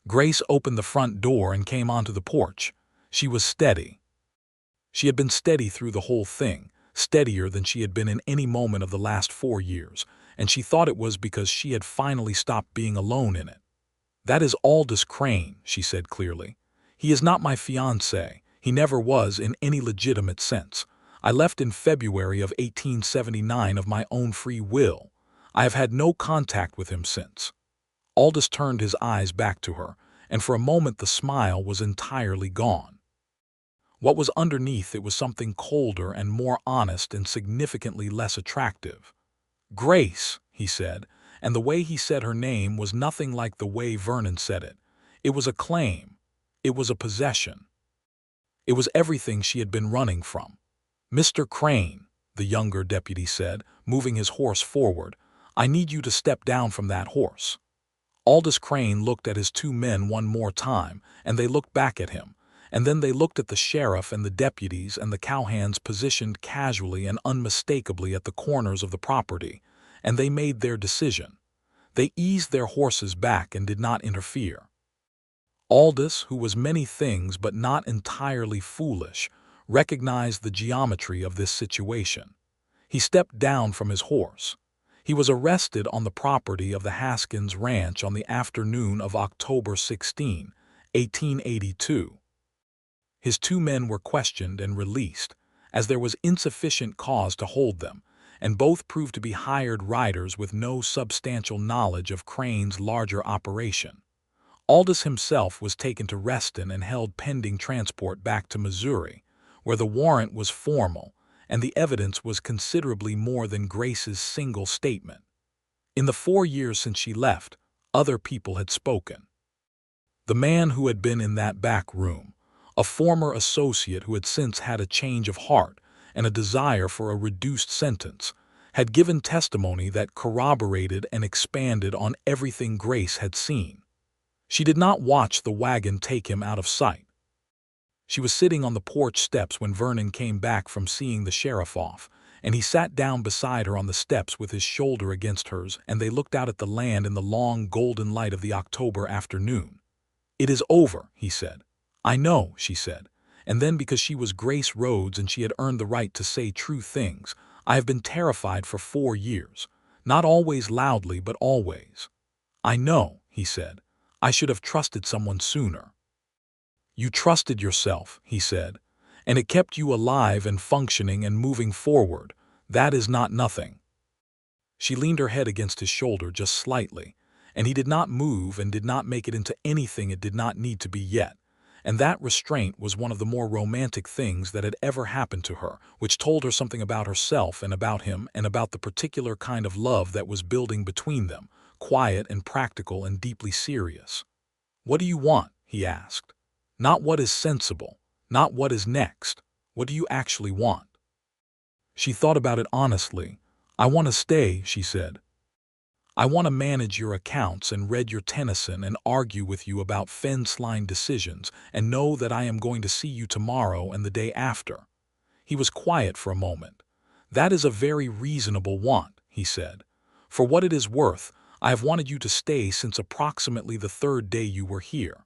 Grace opened the front door and came onto the porch. She was steady. She had been steady through the whole thing, steadier than she had been in any moment of the last 4 years, and she thought it was because she had finally stopped being alone in it. "That is Aldous Crane," she said clearly. "He is not my fiancé. He never was in any legitimate sense. I left in February of 1879 of my own free will. I have had no contact with him since." Aldous turned his eyes back to her, and for a moment the smile was entirely gone. What was underneath it was something colder and more honest and significantly less attractive. "Grace," he said, and the way he said her name was nothing like the way Vernon said it. It was a claim. It was a possession. It was everything she had been running from. "Mr. Crane," the younger deputy said, moving his horse forward, "I need you to step down from that horse." Aldous Crane looked at his 2 men one more time, and they looked back at him, and then they looked at the sheriff and the deputies and the cowhands positioned casually and unmistakably at the corners of the property, and they made their decision. They eased their horses back and did not interfere. Aldous, who was many things but not entirely foolish, recognized the geometry of this situation. He stepped down from his horse. He was arrested on the property of the Haskins Ranch on the afternoon of October 16, 1882. His 2 men were questioned and released, as there was insufficient cause to hold them, and both proved to be hired riders with no substantial knowledge of Crane's larger operation. Aldous himself was taken to Reston and held pending transport back to Missouri, where the warrant was formal and the evidence was considerably more than Grace's single statement. In the 4 years since she left, other people had spoken. The man who had been in that back room, a former associate who had since had a change of heart and a desire for a reduced sentence, had given testimony that corroborated and expanded on everything Grace had seen. She did not watch the wagon take him out of sight. She was sitting on the porch steps when Vernon came back from seeing the sheriff off, and he sat down beside her on the steps with his shoulder against hers, and they looked out at the land in the long golden light of the October afternoon. "It is over," he said. "I know," she said, and then because she was Grace Rhodes and she had earned the right to say true things, "I have been terrified for 4 years, not always loudly but always." "I know," he said. "I should have trusted someone sooner." "You trusted yourself," he said, "and it kept you alive and functioning and moving forward. That is not nothing." She leaned her head against his shoulder just slightly, and he did not move and did not make it into anything it did not need to be yet, and that restraint was one of the more romantic things that had ever happened to her, which told her something about herself and about him and about the particular kind of love that was building between them, quiet and practical and deeply serious. "What do you want?" he asked. "Not what is sensible, not what is next. What do you actually want?" She thought about it honestly. "I want to stay," she said. "I want to manage your accounts and read your Tennyson and argue with you about fence-line decisions and know that I am going to see you tomorrow and the day after." He was quiet for a moment. "That is a very reasonable want," he said. "For what it is worth, I have wanted you to stay since approximately the 3rd day you were here."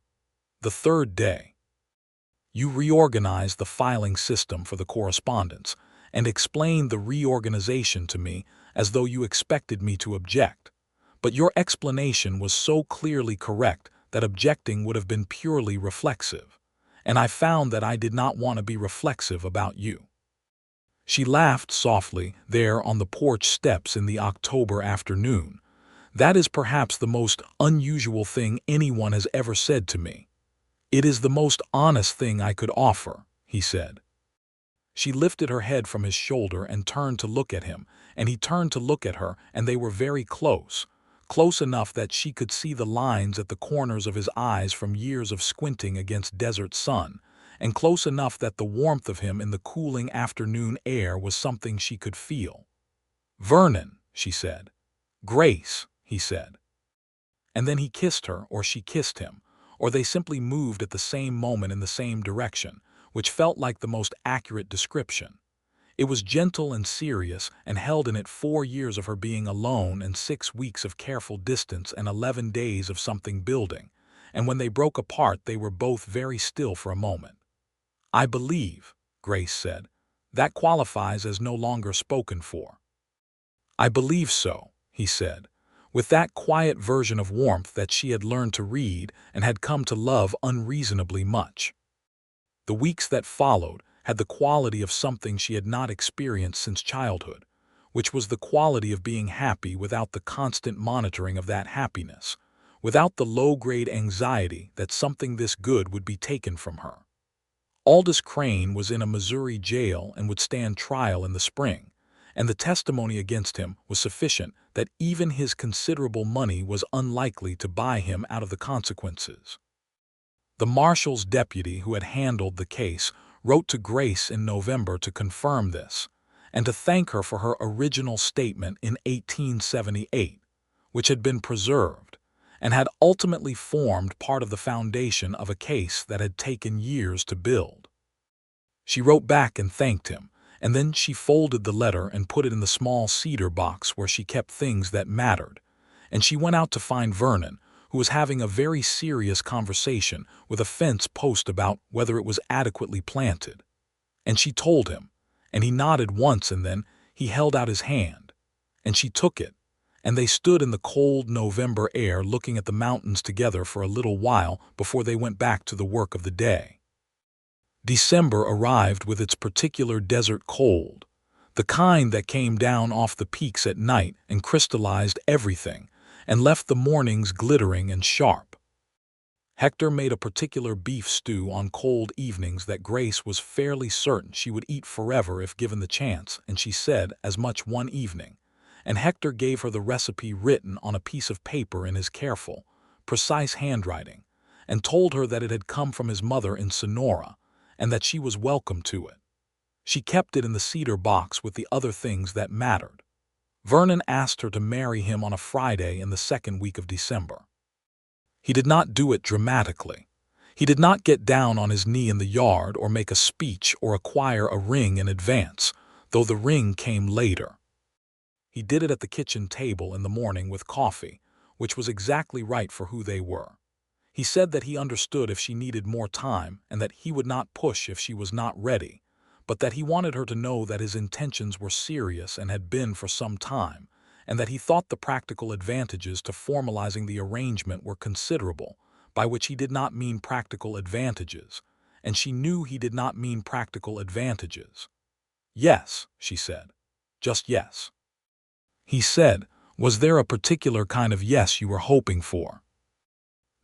"The 3rd day." "You reorganized the filing system for the correspondence and explained the reorganization to me as though you expected me to object. But your explanation was so clearly correct that objecting would have been purely reflexive, and I found that I did not want to be reflexive about you." She laughed softly there on the porch steps in the October afternoon. "That is perhaps the most unusual thing anyone has ever said to me." "It is the most honest thing I could offer," he said. She lifted her head from his shoulder and turned to look at him, and he turned to look at her, and they were very close, close enough that she could see the lines at the corners of his eyes from years of squinting against desert sun, and close enough that the warmth of him in the cooling afternoon air was something she could feel. "Vernon," she said. "Grace," he said. And then he kissed her, or she kissed him, or they simply moved at the same moment in the same direction, which felt like the most accurate description. It was gentle and serious, and held in it 4 years of her being alone and 6 weeks of careful distance and 11 days of something building, and when they broke apart they were both very still for a moment. "I believe," Grace said, "that qualifies as no longer spoken for." "I believe so," he said, with that quiet version of warmth that she had learned to read and had come to love unreasonably much. The weeks that followed had the quality of something she had not experienced since childhood, which was the quality of being happy without the constant monitoring of that happiness, without the low-grade anxiety that something this good would be taken from her. Aldous Crane was in a Missouri jail and would stand trial in the spring, and the testimony against him was sufficient that even his considerable money was unlikely to buy him out of the consequences. The marshal's deputy who had handled the case wrote to Grace in November to confirm this, and to thank her for her original statement in 1878, which had been preserved, and had ultimately formed part of the foundation of a case that had taken years to build. She wrote back and thanked him, and then she folded the letter and put it in the small cedar box where she kept things that mattered, and she went out to find Vernon, who was having a very serious conversation with a fence post about whether it was adequately planted. And she told him, and he nodded once, and then he held out his hand, and she took it, and they stood in the cold November air looking at the mountains together for a little while before they went back to the work of the day. December arrived with its particular desert cold, the kind that came down off the peaks at night and crystallized everything and left the mornings glittering and sharp. Hector made a particular beef stew on cold evenings that Grace was fairly certain she would eat forever if given the chance, and she said as much one evening, and Hector gave her the recipe written on a piece of paper in his careful, precise handwriting, and told her that it had come from his mother in Sonora, and that she was welcome to it. She kept it in the cedar box with the other things that mattered. Vernon asked her to marry him on a Friday in the second week of December. He did not do it dramatically. He did not get down on his knee in the yard or make a speech or acquire a ring in advance, though the ring came later. He did it at the kitchen table in the morning with coffee, which was exactly right for who they were. He said that he understood if she needed more time and that he would not push if she was not ready, but that he wanted her to know that his intentions were serious and had been for some time, and that he thought the practical advantages to formalizing the arrangement were considerable, by which he did not mean practical advantages, and she knew he did not mean practical advantages. Yes, she said. Just yes. He said, was there a particular kind of yes you were hoping for?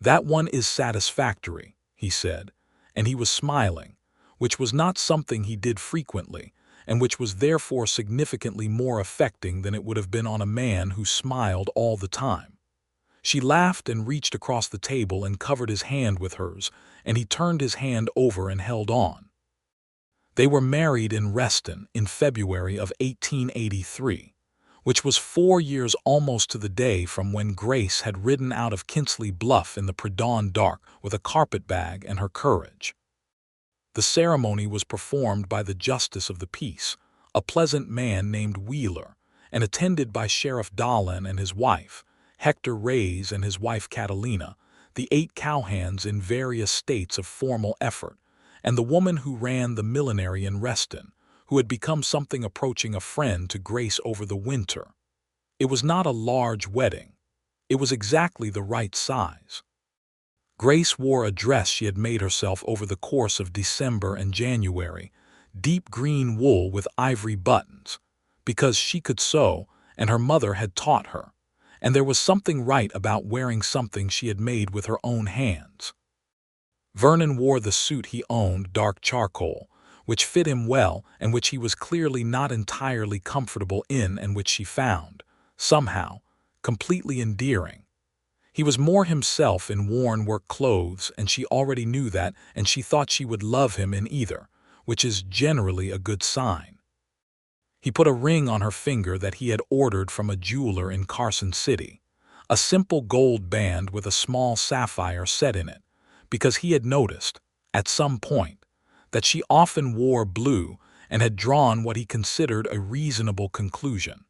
That one is satisfactory, he said, and he was smiling, which was not something he did frequently, and which was therefore significantly more affecting than it would have been on a man who smiled all the time. She laughed and reached across the table and covered his hand with hers, and he turned his hand over and held on. They were married in Reston in February of 1883, which was 4 years almost to the day from when Grace had ridden out of Kinsley Bluff in the pre-dawn dark with a carpetbag and her courage. The ceremony was performed by the Justice of the Peace, a pleasant man named Wheeler, and attended by Sheriff Dolan and his wife, Hector Reyes and his wife Catalina, the 8 cowhands in various states of formal effort, and the woman who ran the millinery in Reston, who had become something approaching a friend to Grace over the winter. It was not a large wedding. It was exactly the right size. Grace wore a dress she had made herself over the course of December and January, deep green wool with ivory buttons, because she could sew and her mother had taught her, and there was something right about wearing something she had made with her own hands. Vernon wore the suit he owned, dark charcoal, which fit him well and which he was clearly not entirely comfortable in and which she found, somehow, completely endearing. He was more himself in worn work clothes, and she already knew that, and she thought she would love him in either, which is generally a good sign. He put a ring on her finger that he had ordered from a jeweler in Carson City, a simple gold band with a small sapphire set in it, because he had noticed, at some point, that she often wore blue and had drawn what he considered a reasonable conclusion.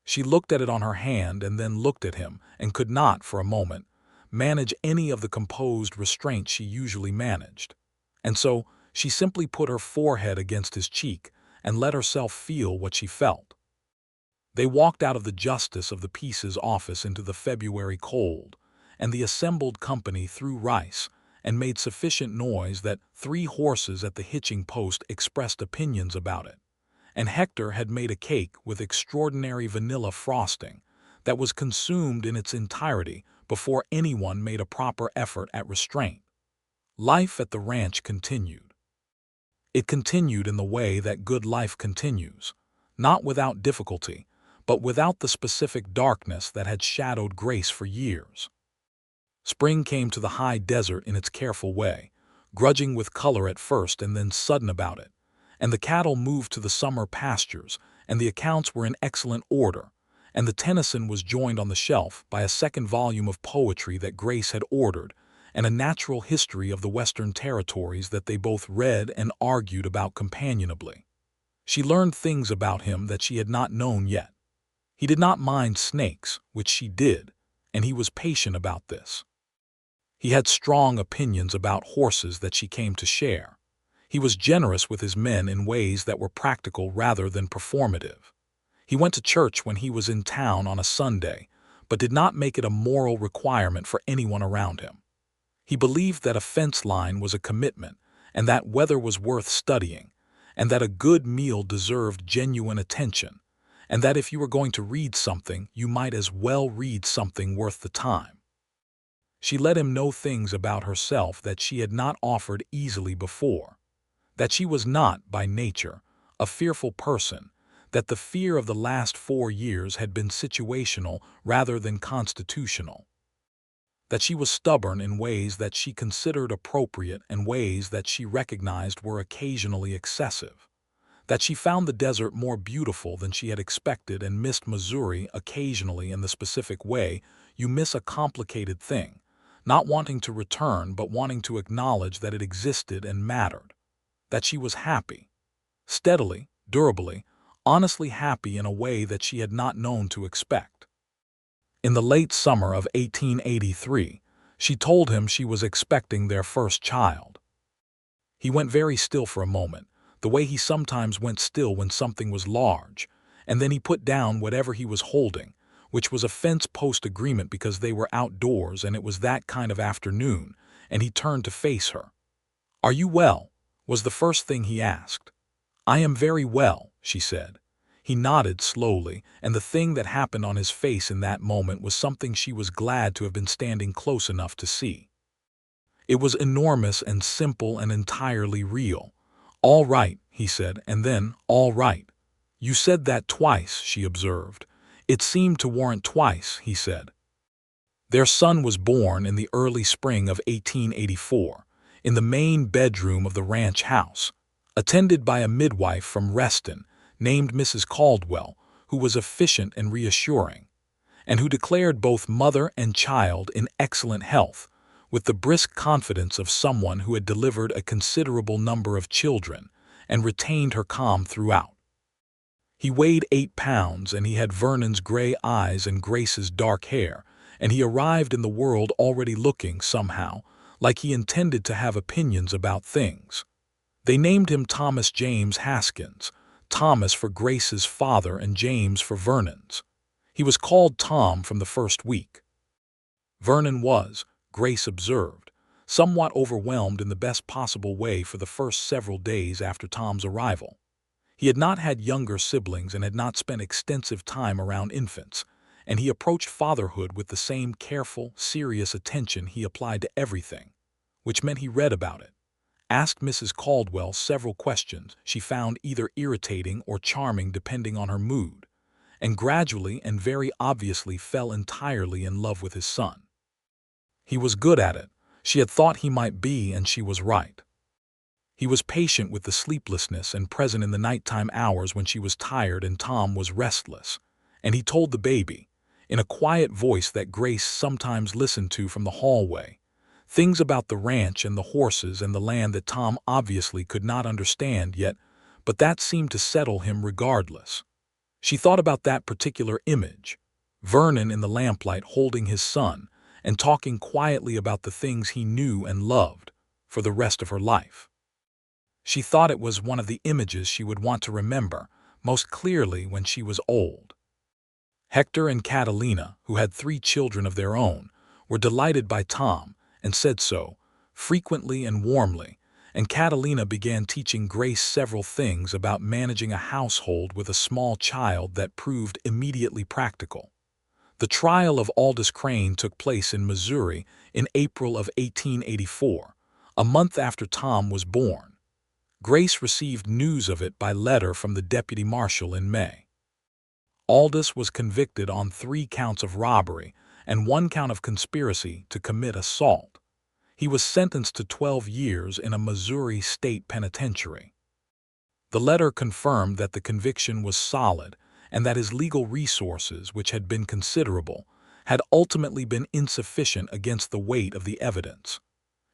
She looked at it on her hand and then looked at him and could not, for a moment, manage any of the composed restraint she usually managed, and so she simply put her forehead against his cheek and let herself feel what she felt. They walked out of the Justice of the Peace's office into the February cold, and the assembled company threw rice and made sufficient noise that 3 horses at the hitching post expressed opinions about it, and Hector had made a cake with extraordinary vanilla frosting that was consumed in its entirety before anyone made a proper effort at restraint. Life at the ranch continued. It continued in the way that good life continues, not without difficulty, but without the specific darkness that had shadowed Grace for years. Spring came to the high desert in its careful way, grudging with color at first and then sudden about it, and the cattle moved to the summer pastures, and the accounts were in excellent order, and the Tennyson was joined on the shelf by a second volume of poetry that Grace had ordered, and a natural history of the Western Territories that they both read and argued about companionably. She learned things about him that she had not known yet. He did not mind snakes, which she did, and he was patient about this. He had strong opinions about horses that she came to share. He was generous with his men in ways that were practical rather than performative. He went to church when he was in town on a Sunday, but did not make it a moral requirement for anyone around him. He believed that a fence line was a commitment, and that weather was worth studying, and that a good meal deserved genuine attention, and that if you were going to read something, you might as well read something worth the time. She let him know things about herself that she had not offered easily before, that she was not, by nature, a fearful person, that the fear of the last 4 years had been situational rather than constitutional, that she was stubborn in ways that she considered appropriate and ways that she recognized were occasionally excessive, that she found the desert more beautiful than she had expected and missed Missouri occasionally in the specific way you miss a complicated thing, not wanting to return but wanting to acknowledge that it existed and mattered, that she was happy, steadily, durably, honestly happy in a way that she had not known to expect. In the late summer of 1883, she told him she was expecting their first child. He went very still for a moment, the way he sometimes went still when something was large, and then he put down whatever he was holding, which was a fence post agreement because they were outdoors and it was that kind of afternoon, and he turned to face her. "Are you well?" was the first thing he asked. "I am very well," she said. He nodded slowly, and the thing that happened on his face in that moment was something she was glad to have been standing close enough to see. It was enormous and simple and entirely real. "All right," he said, and then, "all right." "You said that twice," she observed. "It seemed to warrant twice," he said. Their son was born in the early spring of 1884, in the main bedroom of the ranch house, attended by a midwife from Reston named Mrs. Caldwell, who was efficient and reassuring, and who declared both mother and child in excellent health, with the brisk confidence of someone who had delivered a considerable number of children and retained her calm throughout. He weighed 8 pounds, and he had Vernon's gray eyes and Grace's dark hair, and he arrived in the world already looking, somehow, like he intended to have opinions about things. They named him Thomas James Haskins, Thomas for Grace's father and James for Vernon's. He was called Tom from the first week. Vernon was, Grace observed, somewhat overwhelmed in the best possible way for the first several days after Tom's arrival. He had not had younger siblings and had not spent extensive time around infants, and he approached fatherhood with the same careful, serious attention he applied to everything, which meant he read about it, asked Mrs. Caldwell several questions she found either irritating or charming depending on her mood, and gradually and very obviously fell entirely in love with his son. He was good at it. She had thought he might be, and she was right. He was patient with the sleeplessness and present in the nighttime hours when she was tired and Tom was restless, and he told the baby, in a quiet voice that Grace sometimes listened to from the hallway, things about the ranch and the horses and the land that Tom obviously could not understand yet, but that seemed to settle him regardless. She thought about that particular image, Vernon in the lamplight holding his son and talking quietly about the things he knew and loved, for the rest of her life. She thought it was one of the images she would want to remember most clearly when she was old. Hector and Catalina, who had 3 children of their own, were delighted by Tom and said so, frequently and warmly, and Catalina began teaching Grace several things about managing a household with a small child that proved immediately practical. The trial of Aldous Crane took place in Missouri in April of 1884, a month after Tom was born. Grace received news of it by letter from the deputy marshal in May. Aldous was convicted on 3 counts of robbery and 1 count of conspiracy to commit assault. He was sentenced to 12 years in a Missouri state penitentiary. The letter confirmed that the conviction was solid and that his legal resources, which had been considerable, had ultimately been insufficient against the weight of the evidence.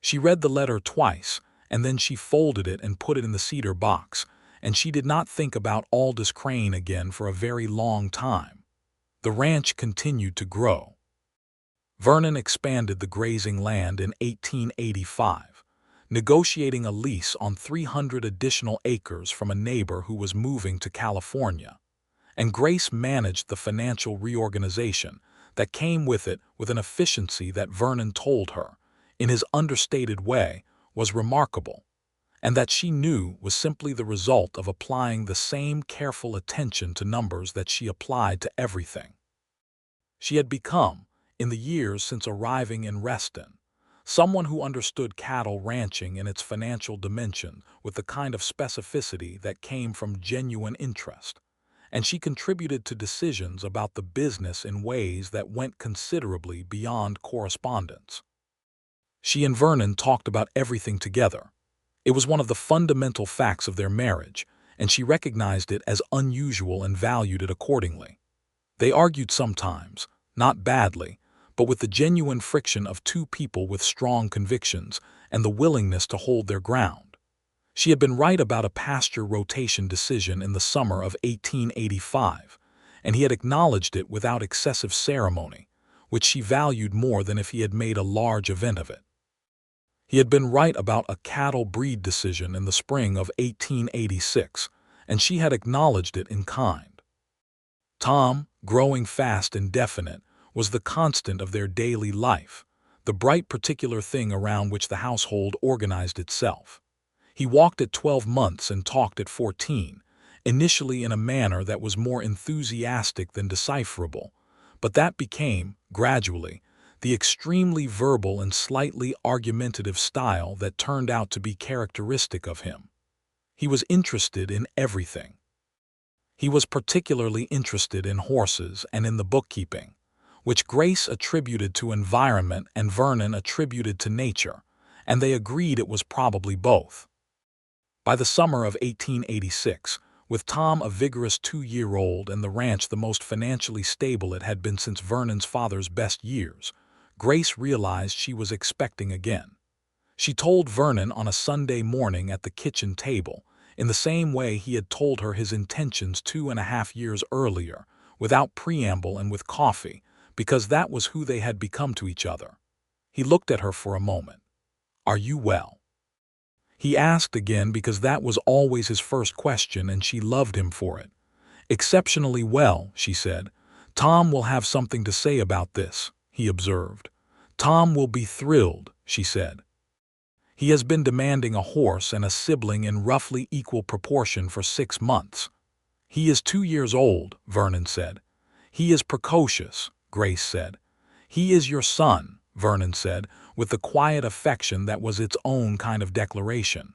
She read the letter twice, and then she folded it and put it in the cedar box, and she did not think about Aldous Crane again for a very long time. The ranch continued to grow. Vernon expanded the grazing land in 1885, negotiating a lease on 300 additional acres from a neighbor who was moving to California, and Grace managed the financial reorganization that came with it with an efficiency that Vernon told her, in his understated way, was remarkable, and that she knew was simply the result of applying the same careful attention to numbers that she applied to everything. She had become, in the years since arriving in Reston, someone who understood cattle ranching in its financial dimension with the kind of specificity that came from genuine interest, and she contributed to decisions about the business in ways that went considerably beyond correspondence. She and Vernon talked about everything together. It was one of the fundamental facts of their marriage, and she recognized it as unusual and valued it accordingly. They argued sometimes, not badly, but with the genuine friction of two people with strong convictions and the willingness to hold their ground. She had been right about a pasture rotation decision in the summer of 1885, and he had acknowledged it without excessive ceremony, which she valued more than if he had made a large event of it. He had been right about a cattle breed decision in the spring of 1886, and she had acknowledged it in kind. Tom, growing fast and definite, was the constant of their daily life, the bright particular thing around which the household organized itself. He walked at 12 months and talked at 14, initially in a manner that was more enthusiastic than decipherable, but that became, gradually, the extremely verbal and slightly argumentative style that turned out to be characteristic of him. He was interested in everything. He was particularly interested in horses and in the bookkeeping, which Grace attributed to environment and Vernon attributed to nature, and they agreed it was probably both. By the summer of 1886, with Tom a vigorous 2-year-old and the ranch the most financially stable it had been since Vernon's father's best years, Grace realized she was expecting again. She told Vernon on a Sunday morning at the kitchen table, in the same way he had told her his intentions 2.5 years earlier, without preamble and with coffee, because that was who they had become to each other. He looked at her for a moment. "Are you well?" He asked again because that was always his first question, and she loved him for it. "Exceptionally well," she said. "Tom will have something to say about this," he observed. "Tom will be thrilled," she said. "He has been demanding a horse and a sibling in roughly equal proportion for 6 months. He is 2 years old," Vernon said. "He is precocious," Grace said. "He is your son," Vernon said, with the quiet affection that was its own kind of declaration.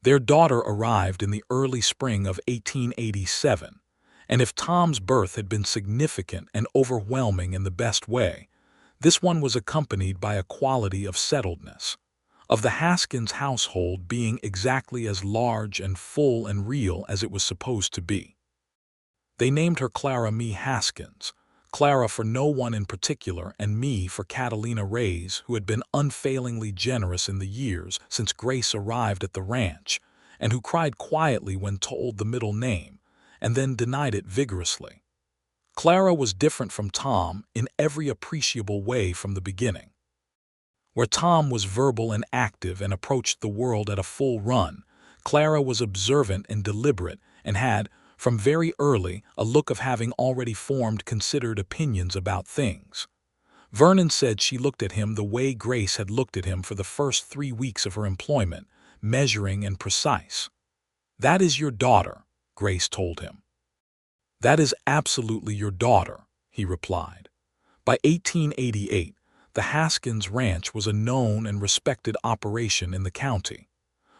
Their daughter arrived in the early spring of 1887, and if Tom's birth had been significant and overwhelming in the best way, this one was accompanied by a quality of settledness, of the Haskins household being exactly as large and full and real as it was supposed to be. They named her Clara Me Haskins, Clara for no one in particular and Me for Catalina Reyes, who had been unfailingly generous in the years since Grace arrived at the ranch, and who cried quietly when told the middle name, and then denied it vigorously. Clara was different from Tom in every appreciable way from the beginning. Where Tom was verbal and active and approached the world at a full run, Clara was observant and deliberate and had, from very early, a look of having already formed considered opinions about things. Vernon said she looked at him the way Grace had looked at him for the first 3 weeks of her employment, measuring and precise. "That is your daughter," Grace told him. "That is absolutely your daughter," he replied. By 1888, the Haskins Ranch was a known and respected operation in the county.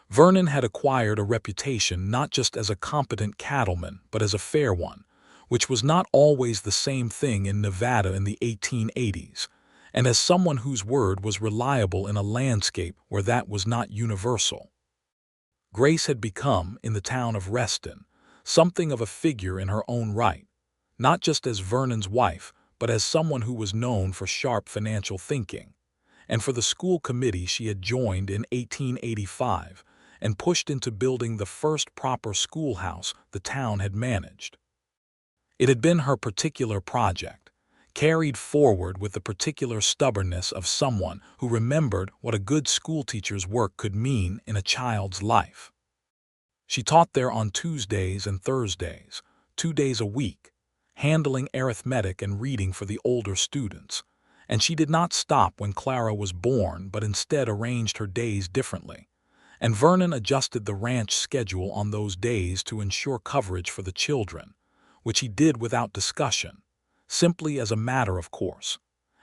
Vernon had acquired a reputation not just as a competent cattleman but as a fair one, which was not always the same thing in Nevada in the 1880s, and as someone whose word was reliable in a landscape where that was not universal. Grace had become, in the town of Reston, something of a figure in her own right, not just as Vernon's wife, but as someone who was known for sharp financial thinking, and for the school committee she had joined in 1885 and pushed into building the first proper schoolhouse the town had managed. It had been her particular project, carried forward with the particular stubbornness of someone who remembered what a good schoolteacher's work could mean in a child's life. She taught there on Tuesdays and Thursdays, 2 days a week, handling arithmetic and reading for the older students. And she did not stop when Clara was born, but instead arranged her days differently. And Vernon adjusted the ranch schedule on those days to ensure coverage for the children, which he did without discussion, simply as a matter of course,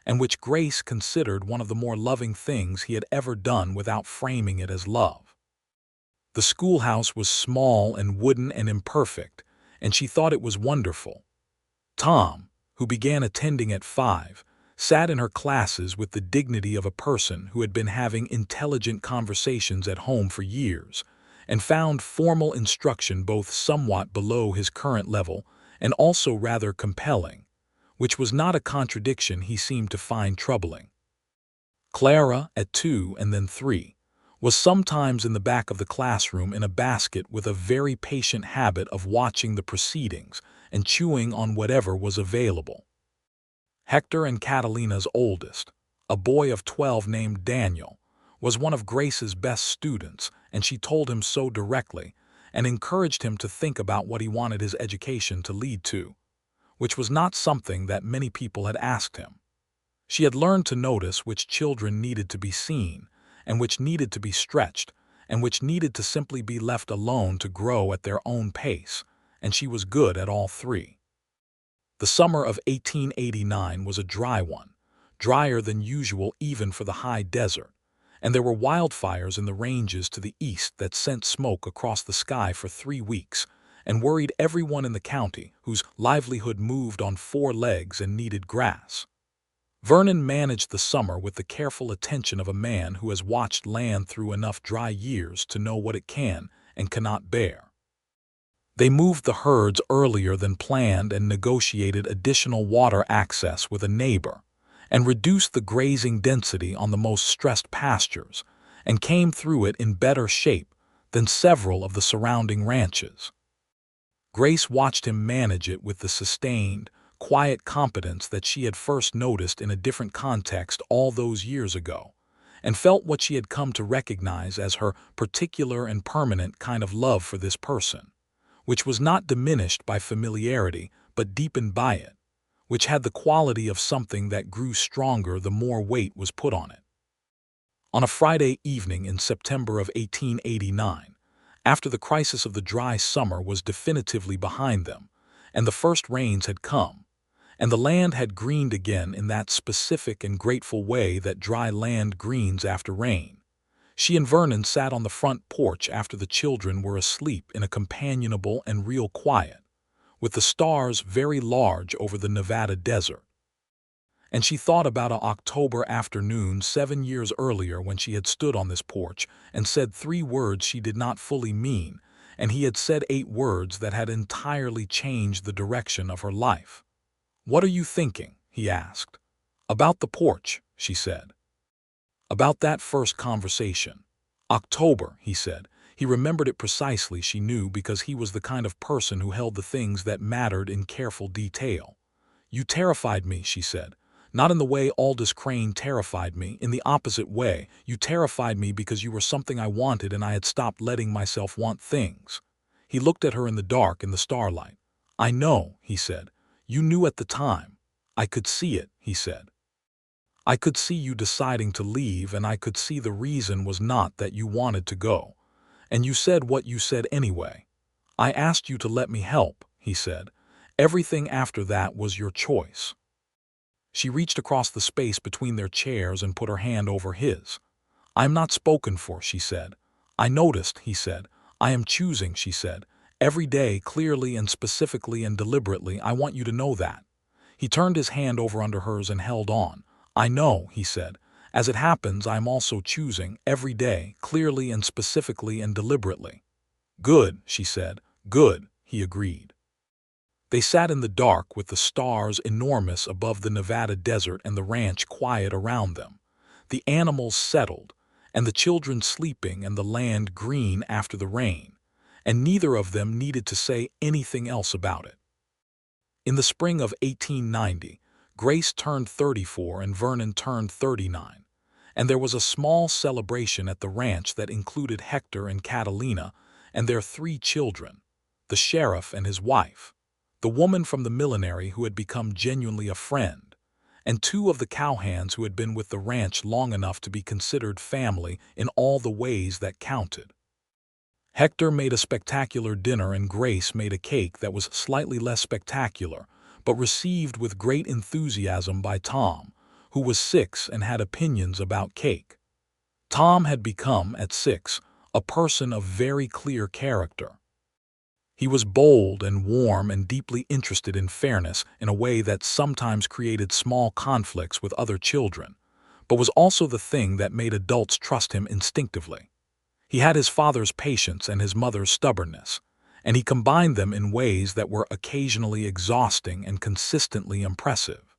and which Grace considered one of the more loving things he had ever done without framing it as love. The schoolhouse was small and wooden and imperfect, and she thought it was wonderful. Tom, who began attending at 5, sat in her classes with the dignity of a person who had been having intelligent conversations at home for years, and found formal instruction both somewhat below his current level and also rather compelling, which was not a contradiction he seemed to find troubling. Clara, at 2 and then 3, was sometimes in the back of the classroom in a basket with a very patient habit of watching the proceedings and chewing on whatever was available. Hector and Catalina's oldest, a boy of 12 named Daniel, was one of Grace's best students, and she told him so directly and encouraged him to think about what he wanted his education to lead to, which was not something that many people had asked him. She had learned to notice which children needed to be seen, and which needed to be stretched, and which needed to simply be left alone to grow at their own pace, and she was good at all three. The summer of 1889 was a dry one, drier than usual even for the high desert, and there were wildfires in the ranges to the east that sent smoke across the sky for 3 weeks and worried everyone in the county whose livelihood moved on 4 legs and needed grass. Vernon managed the summer with the careful attention of a man who has watched land through enough dry years to know what it can and cannot bear. They moved the herds earlier than planned and negotiated additional water access with a neighbor, and reduced the grazing density on the most stressed pastures, and came through it in better shape than several of the surrounding ranches. Grace watched him manage it with the sustained, quiet competence that she had first noticed in a different context all those years ago, and felt what she had come to recognize as her particular and permanent kind of love for this person, which was not diminished by familiarity but deepened by it, which had the quality of something that grew stronger the more weight was put on it. On a Friday evening in September of 1889, after the crisis of the dry summer was definitively behind them, and the first rains had come, and the land had greened again in that specific and grateful way that dry land greens after rain, she and Vernon sat on the front porch after the children were asleep in a companionable and real quiet, with the stars very large over the Nevada desert. And she thought about an October afternoon 7 years earlier when she had stood on this porch and said 3 words she did not fully mean, and he had said 8 words that had entirely changed the direction of her life. "What are you thinking?" he asked. "About the porch," she said. "About that first conversation." "October," he said. He remembered it precisely, she knew, because he was the kind of person who held the things that mattered in careful detail. "You terrified me," she said. "Not in the way Aldous Crane terrified me, in the opposite way. You terrified me because you were something I wanted and I had stopped letting myself want things." He looked at her in the dark, in the starlight. "I know," he said. "You knew at the time. I could see it," he said. "I could see you deciding to leave, and I could see the reason was not that you wanted to go. And you said what you said anyway. I asked you to let me help," he said. "Everything after that was your choice." She reached across the space between their chairs and put her hand over his. "I'm not spoken for," she said. "I noticed," he said. "I am choosing," she said. "Every day, clearly and specifically and deliberately. I want you to know that." He turned his hand over under hers and held on. "I know," he said. "As it happens, I am also choosing, every day, clearly and specifically and deliberately." "Good," she said. "Good," he agreed. They sat in the dark with the stars enormous above the Nevada desert and the ranch quiet around them, the animals settled, and the children sleeping and the land green after the rain, and neither of them needed to say anything else about it. In the spring of 1890, Grace turned 34 and Vernon turned 39, and there was a small celebration at the ranch that included Hector and Catalina and their 3 children, the sheriff and his wife, the woman from the millinery who had become genuinely a friend, and two of the cowhands who had been with the ranch long enough to be considered family in all the ways that counted. Hector made a spectacular dinner and Grace made a cake that was slightly less spectacular, but received with great enthusiasm by Tom, who was 6 and had opinions about cake. Tom had become, at 6, a person of very clear character. He was bold and warm and deeply interested in fairness in a way that sometimes created small conflicts with other children, but was also the thing that made adults trust him instinctively. He had his father's patience and his mother's stubbornness, and he combined them in ways that were occasionally exhausting and consistently impressive.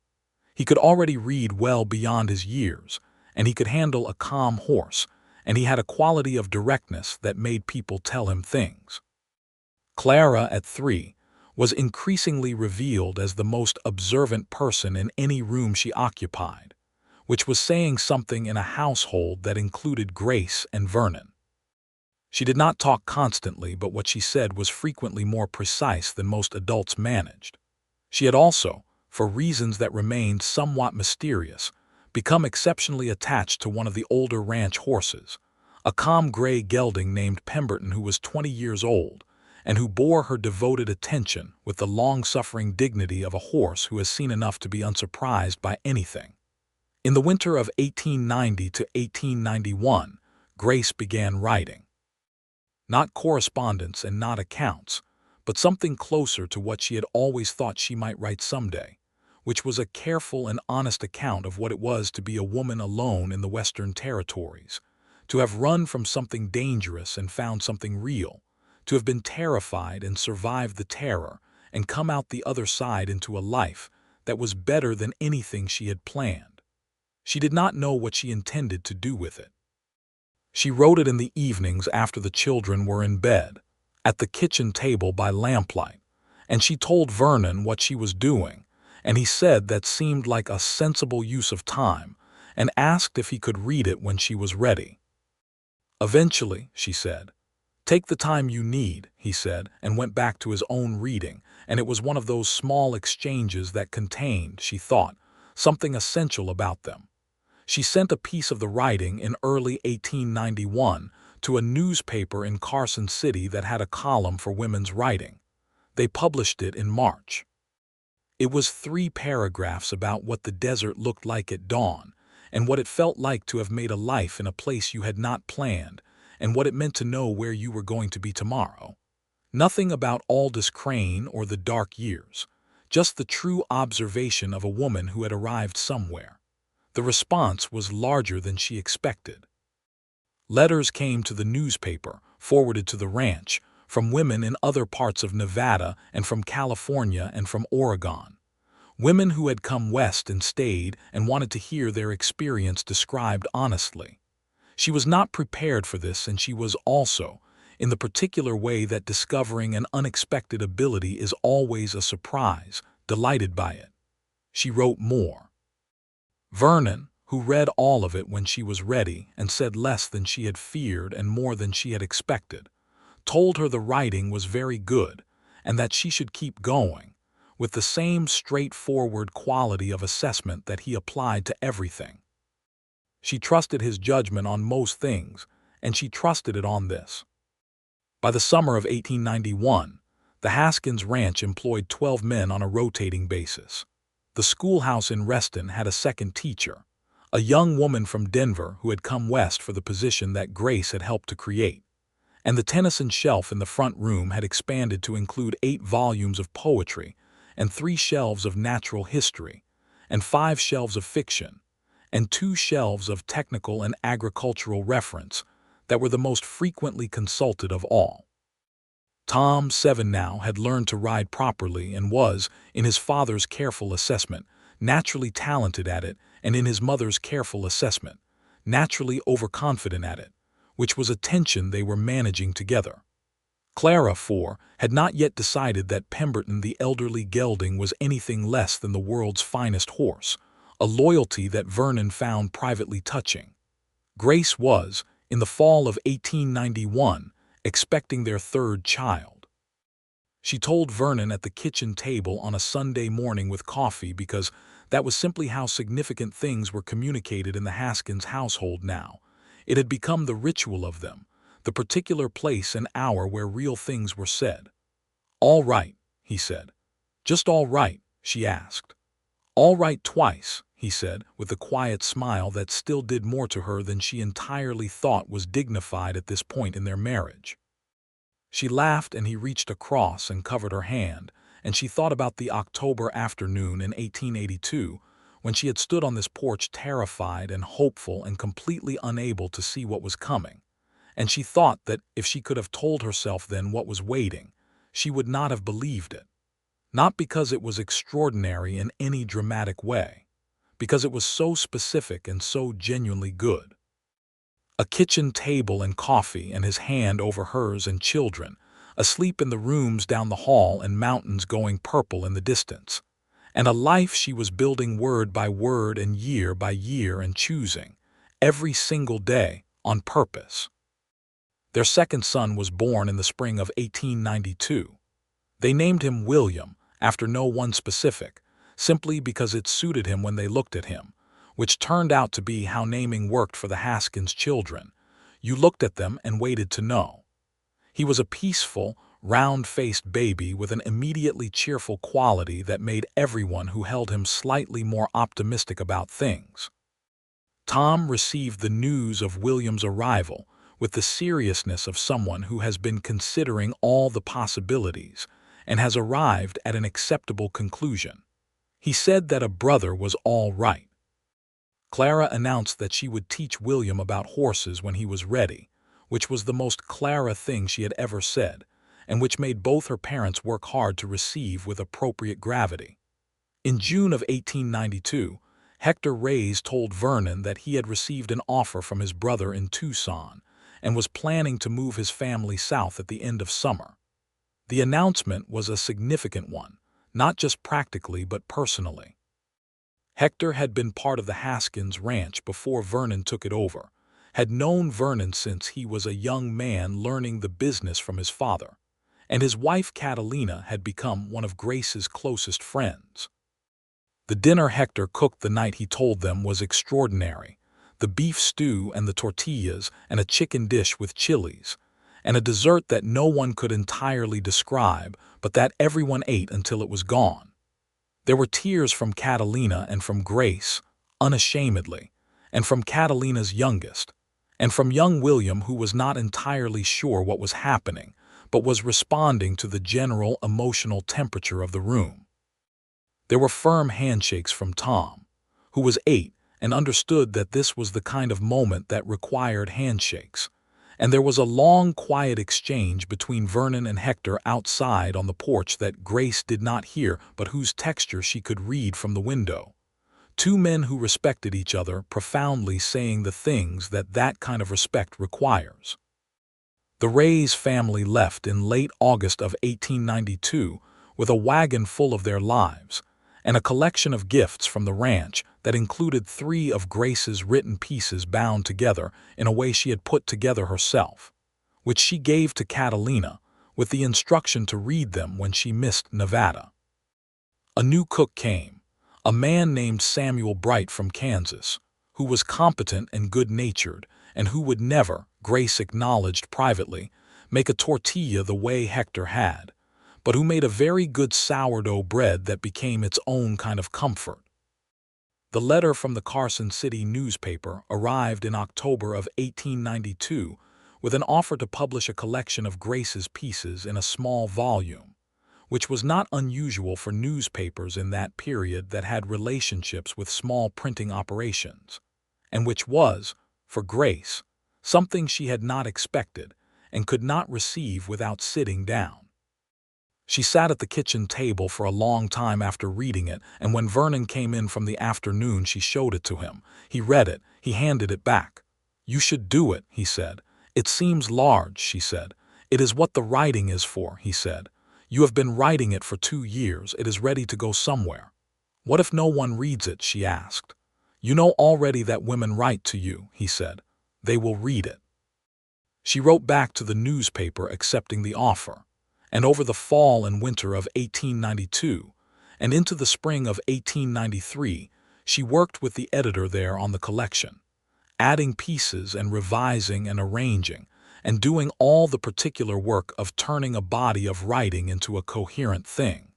He could already read well beyond his years, and he could handle a calm horse, and he had a quality of directness that made people tell him things. Clara, at 3, was increasingly revealed as the most observant person in any room she occupied, which was saying something in a household that included Grace and Vernon. She did not talk constantly, but what she said was frequently more precise than most adults managed. She had also, for reasons that remained somewhat mysterious, become exceptionally attached to one of the older ranch horses, a calm gray gelding named Pemberton who was 20 years old, and who bore her devoted attention with the long-suffering dignity of a horse who has seen enough to be unsurprised by anything. In the winter of 1890 to 1891, Grace began writing. Not correspondence and not accounts, but something closer to what she had always thought she might write someday, which was a careful and honest account of what it was to be a woman alone in the Western Territories, to have run from something dangerous and found something real, to have been terrified and survived the terror and come out the other side into a life that was better than anything she had planned. She did not know what she intended to do with it. She wrote it in the evenings after the children were in bed, at the kitchen table by lamplight, and she told Vernon what she was doing, and he said that seemed like a sensible use of time, and asked if he could read it when she was ready. Eventually, she said. Take the time you need, he said, and went back to his own reading, and it was one of those small exchanges that contained, she thought, something essential about them. She sent a piece of the writing in early 1891 to a newspaper in Carson City that had a column for women's writing. They published it in March. It was 3 paragraphs about what the desert looked like at dawn, and what it felt like to have made a life in a place you had not planned, and what it meant to know where you were going to be tomorrow. Nothing about Aldous Crane or the dark years, just the true observation of a woman who had arrived somewhere. The response was larger than she expected. Letters came to the newspaper, forwarded to the ranch, from women in other parts of Nevada and from California and from Oregon. Women who had come west and stayed and wanted to hear their experience described honestly. She was not prepared for this, and she was also, in the particular way that discovering an unexpected ability is always a surprise, delighted by it. She wrote more. Vernon, who read all of it when she was ready and said less than she had feared and more than she had expected, told her the writing was very good and that she should keep going, with the same straightforward quality of assessment that he applied to everything. She trusted his judgment on most things, and she trusted it on this. By the summer of 1891, the Haskins ranch employed 12 men on a rotating basis. The schoolhouse in Reston had a second teacher, a young woman from Denver who had come west for the position that Grace had helped to create, and the Tennyson shelf in the front room had expanded to include 8 volumes of poetry and 3 shelves of natural history and 5 shelves of fiction and 2 shelves of technical and agricultural reference that were the most frequently consulted of all. Tom, 7 now, had learned to ride properly and was, in his father's careful assessment, naturally talented at it, and in his mother's careful assessment, naturally overconfident at it, which was a tension they were managing together. Clara, 4, had not yet decided that Pemberton the elderly gelding was anything less than the world's finest horse, a loyalty that Vernon found privately touching. Grace was, in the fall of 1891, expecting their 3rd child. She told Vernon at the kitchen table on a Sunday morning with coffee because that was simply how significant things were communicated in the Haskins household now. It had become the ritual of them, the particular place and hour where real things were said. "All right," he said. "Just all right?" she asked. "All right twice," he said, with a quiet smile that still did more to her than she entirely thought was dignified at this point in their marriage. She laughed, and he reached across and covered her hand, and she thought about the October afternoon in 1882, when she had stood on this porch terrified and hopeful and completely unable to see what was coming. And she thought that if she could have told herself then what was waiting, she would not have believed it. Not because it was extraordinary in any dramatic way, because it was so specific and so genuinely good. A kitchen table and coffee, and his hand over hers, and children, asleep in the rooms down the hall, and mountains going purple in the distance. And a life she was building word by word and year by year, and choosing, every single day, on purpose. Their second son was born in the spring of 1892. They named him William, after no one specific, simply because it suited him when they looked at him, which turned out to be how naming worked for the Haskins children. You looked at them and waited to know. He was a peaceful, round-faced baby with an immediately cheerful quality that made everyone who held him slightly more optimistic about things. Tom received the news of William's arrival with the seriousness of someone who has been considering all the possibilities and has arrived at an acceptable conclusion. He said that a brother was all right. Clara announced that she would teach William about horses when he was ready, which was the most Clara thing she had ever said, and which made both her parents work hard to receive with appropriate gravity. In June of 1892, Hector Reyes told Vernon that he had received an offer from his brother in Tucson and was planning to move his family south at the end of summer. The announcement was a significant one, not just practically but personally. Hector had been part of the Haskins ranch before Vernon took it over, had known Vernon since he was a young man learning the business from his father, and his wife Catalina had become one of Grace's closest friends. The dinner Hector cooked the night he told them was extraordinary: the beef stew and the tortillas, and a chicken dish with chilies, and a dessert that no one could entirely describe, but that everyone ate until it was gone. There were tears from Catalina and from Grace, unashamedly, and from Catalina's youngest, and from young William, who was not entirely sure what was happening, but was responding to the general emotional temperature of the room. There were firm handshakes from Tom, who was 8 and understood that this was the kind of moment that required handshakes, and there was a long, quiet exchange between Vernon and Hector outside on the porch that Grace did not hear but whose texture she could read from the window. Two men who respected each other profoundly, saying the things that that kind of respect requires. The Reyes family left in late August of 1892 with a wagon full of their lives and a collection of gifts from the ranch that included 3 of Grace's written pieces bound together in a way she had put together herself, which she gave to Catalina with the instruction to read them when she missed Nevada. A new cook came, a man named Samuel Bright from Kansas, who was competent and good-natured, and who would never, Grace acknowledged privately, make a tortilla the way Hector had, but who made a very good sourdough bread that became its own kind of comfort. The letter from the Carson City newspaper arrived in October of 1892 with an offer to publish a collection of Grace's pieces in a small volume, which was not unusual for newspapers in that period that had relationships with small printing operations, and which was, for Grace, something she had not expected and could not receive without sitting down. She sat at the kitchen table for a long time after reading it, and when Vernon came in from the afternoon she showed it to him. He read it. He handed it back. "You should do it," he said. "It seems large," she said. "It is what the writing is for," he said. "You have been writing it for 2 years. It is ready to go somewhere." "What if no one reads it?" she asked. "You know already that women write to you," he said. "They will read it." She wrote back to the newspaper accepting the offer, and over the fall and winter of 1892, and into the spring of 1893, she worked with the editor there on the collection, adding pieces and revising and arranging, and doing all the particular work of turning a body of writing into a coherent thing.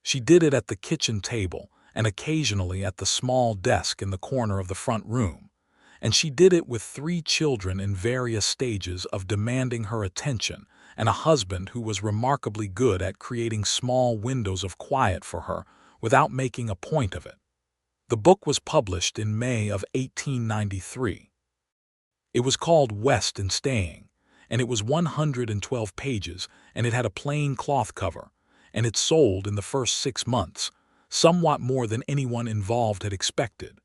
She did it at the kitchen table and occasionally at the small desk in the corner of the front room, and she did it with 3 children in various stages of demanding her attention and a husband who was remarkably good at creating small windows of quiet for her without making a point of it. The book was published in May of 1893. It was called West and Staying, and it was 112 pages, and it had a plain cloth cover, and it sold in the first 6 months, somewhat more than anyone involved had expected.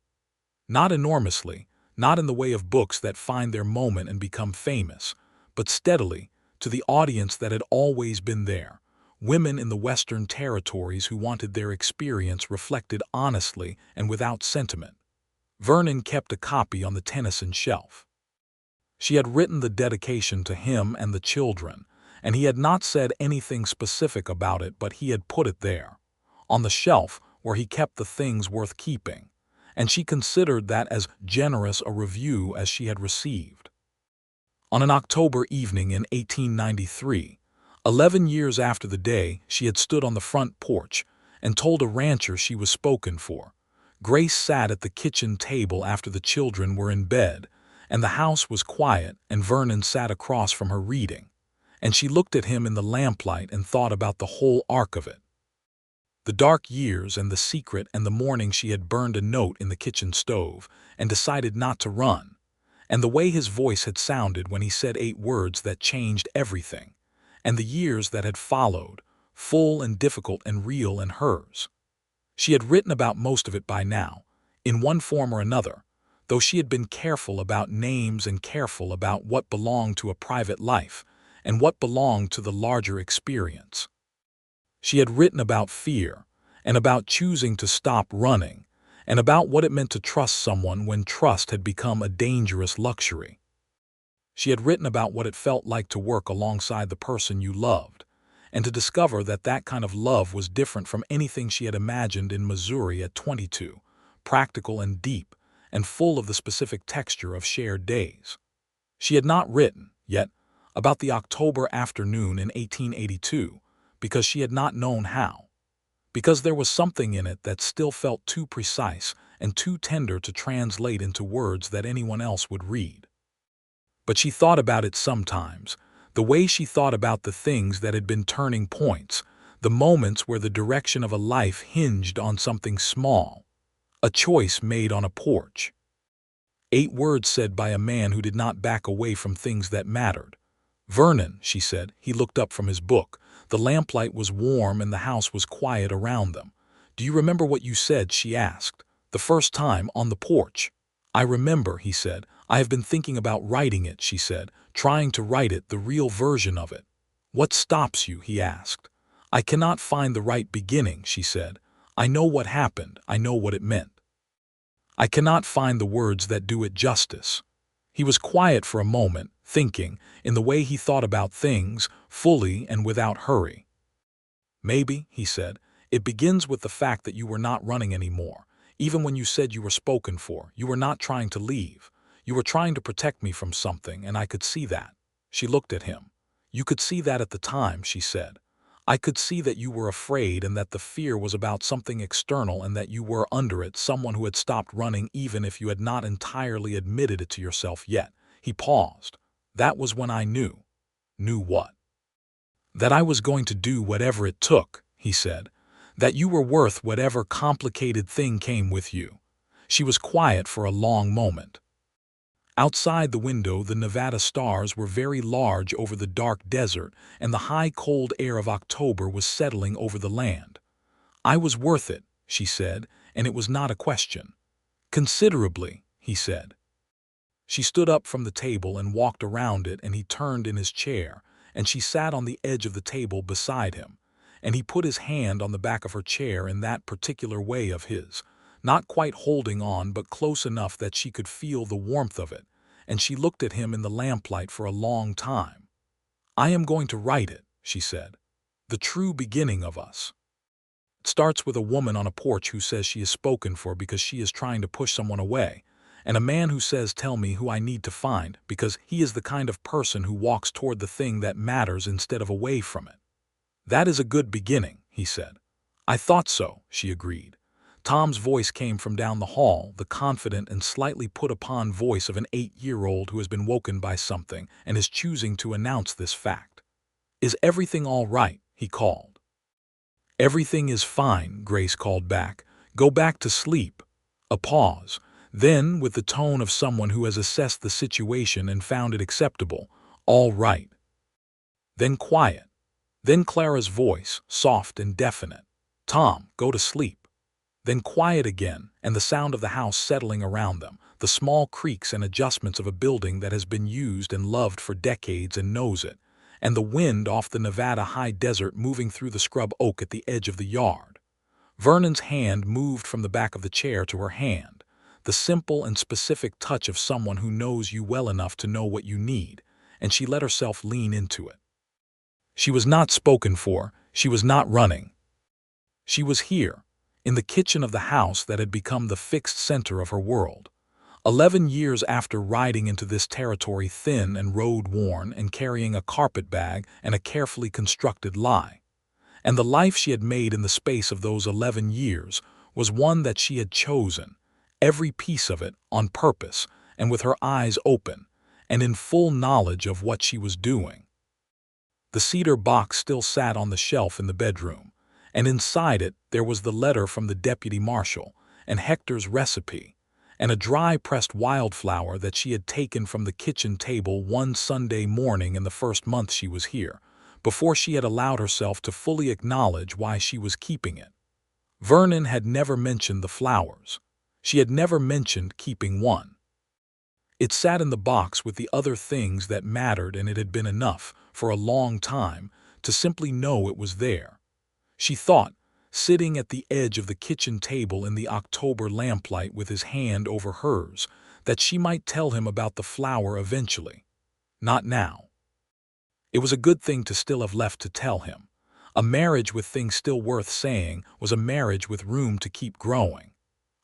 Not enormously, not in the way of books that find their moment and become famous, but steadily, to the audience that had always been there, women in the Western territories who wanted their experience reflected honestly and without sentiment. Vernon kept a copy on the Tennyson shelf. She had written the dedication to him and the children, and he had not said anything specific about it, but he had put it there, on the shelf where he kept the things worth keeping, and she considered that as generous a review as she had received. On an October evening in 1893, 11 years after the day she had stood on the front porch and told a rancher she was spoken for, Grace sat at the kitchen table after the children were in bed, and the house was quiet, and Vernon sat across from her reading, and she looked at him in the lamplight and thought about the whole arc of it. The dark years and the secret, and the morning she had burned a note in the kitchen stove and decided not to run, and the way his voice had sounded when he said 8 words that changed everything, and the years that had followed, full and difficult and real and hers. She had written about most of it by now, in one form or another, though she had been careful about names and careful about what belonged to a private life and what belonged to the larger experience. She had written about fear and about choosing to stop running and about what it meant to trust someone when trust had become a dangerous luxury. She had written about what it felt like to work alongside the person you loved and to discover that that kind of love was different from anything she had imagined in Missouri at 22, practical and deep, and full of the specific texture of shared days. She had not written, yet, about the October afternoon in 1882, because she had not known how, because there was something in it that still felt too precise and too tender to translate into words that anyone else would read. But she thought about it sometimes, the way she thought about the things that had been turning points, the moments where the direction of a life hinged on something small, a choice made on a porch. 8 words said by a man who did not back away from things that mattered. "Vernon," she said. He looked up from his book. The lamplight was warm and the house was quiet around them. "Do you remember what you said?" she asked. "The first time on the porch." "I remember," he said. "I have been thinking about writing it," she said, "trying to write it, the real version of it." "What stops you?" he asked. "I cannot find the right beginning," she said. "I know what happened. I know what it meant. I cannot find the words that do it justice." He was quiet for a moment, thinking, in the way he thought about things, fully and without hurry. "Maybe," he said, "it begins with the fact that you were not running anymore. Even when you said you were spoken for, you were not trying to leave. You were trying to protect me from something, and I could see that." She looked at him. "You could see that at the time," she said. "I could see that you were afraid and that the fear was about something external and that you were under it, someone who had stopped running even if you had not entirely admitted it to yourself yet." He paused. "That was when I knew." "Knew what?" "That I was going to do whatever it took," he said. "That you were worth whatever complicated thing came with you." She was quiet for a long moment. Outside the window, the Nevada stars were very large over the dark desert, and the high, cold air of October was settling over the land. "I was worth it," she said, and it was not a question. "Considerably," he said. She stood up from the table and walked around it, and he turned in his chair, and she sat on the edge of the table beside him, and he put his hand on the back of her chair in that particular way of his, not quite holding on but close enough that she could feel the warmth of it, and she looked at him in the lamplight for a long time. "I am going to write it," she said. "The true beginning of us. It starts with a woman on a porch who says she is spoken for because she is trying to push someone away, and a man who says, 'Tell me who I need to find,' because he is the kind of person who walks toward the thing that matters instead of away from it." "That is a good beginning," he said. "I thought so," she agreed. Tom's voice came from down the hall, the confident and slightly put-upon voice of an 8-year-old who has been woken by something and is choosing to announce this fact. "Is everything all right?" he called. "Everything is fine," Grace called back. "Go back to sleep." A pause. Then, with the tone of someone who has assessed the situation and found it acceptable, "All right." Then quiet. Then Clara's voice, soft and definite. "Tom, go to sleep." Then quiet again, and the sound of the house settling around them, the small creaks and adjustments of a building that has been used and loved for decades and knows it, and the wind off the Nevada high desert moving through the scrub oak at the edge of the yard. Vernon's hand moved from the back of the chair to her hand, the simple and specific touch of someone who knows you well enough to know what you need, and she let herself lean into it. She was not spoken for, she was not running. She was here, in the kitchen of the house that had become the fixed center of her world. 11 years after riding into this territory thin and road-worn and carrying a carpetbag and a carefully constructed lie. And the life she had made in the space of those 11 years was one that she had chosen, every piece of it on purpose and with her eyes open, and in full knowledge of what she was doing. The cedar box still sat on the shelf in the bedroom, and inside it there was the letter from the deputy marshal, and Hector's recipe, and a dry-pressed wildflower that she had taken from the kitchen table one Sunday morning in the first month she was here, before she had allowed herself to fully acknowledge why she was keeping it. Vernon had never mentioned the flowers. She had never mentioned keeping one. It sat in the box with the other things that mattered, and it had been enough, for a long time, to simply know it was there. She thought, sitting at the edge of the kitchen table in the October lamplight with his hand over hers, that she might tell him about the flower eventually. Not now. It was a good thing to still have left to tell him. A marriage with things still worth saying was a marriage with room to keep growing.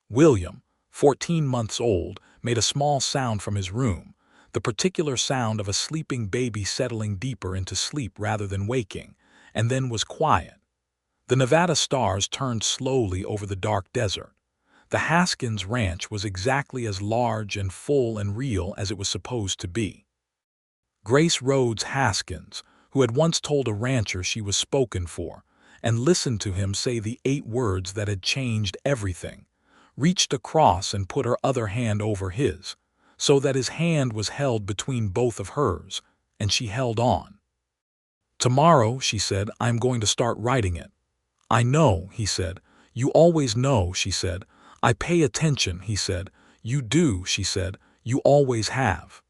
William, 14 months old, made a small sound from his room, the particular sound of a sleeping baby settling deeper into sleep rather than waking, and then was quiet. The Nevada stars turned slowly over the dark desert. The Haskins ranch was exactly as large and full and real as it was supposed to be. Grace Rhodes Haskins, who had once told a rancher she was spoken for, and listened to him say the 8 words that had changed everything, reached across and put her other hand over his, so that his hand was held between both of hers, and she held on. "Tomorrow," she said, "I am going to start writing it." "I know," he said. "You always know," she said. "I pay attention," he said. "You do," she said. "You always have."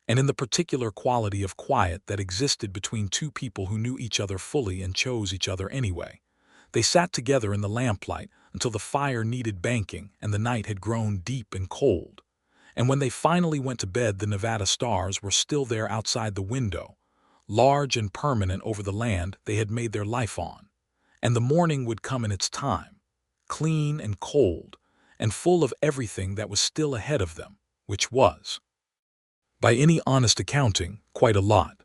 And in the particular quality of quiet that existed between two people who knew each other fully and chose each other anyway, they sat together in the lamplight until the fire needed banking and the night had grown deep and cold. And when they finally went to bed, the Nevada stars were still there outside the window, large and permanent over the land they had made their life on. And the morning would come in its time, clean and cold, and full of everything that was still ahead of them, which was, by any honest accounting, quite a lot.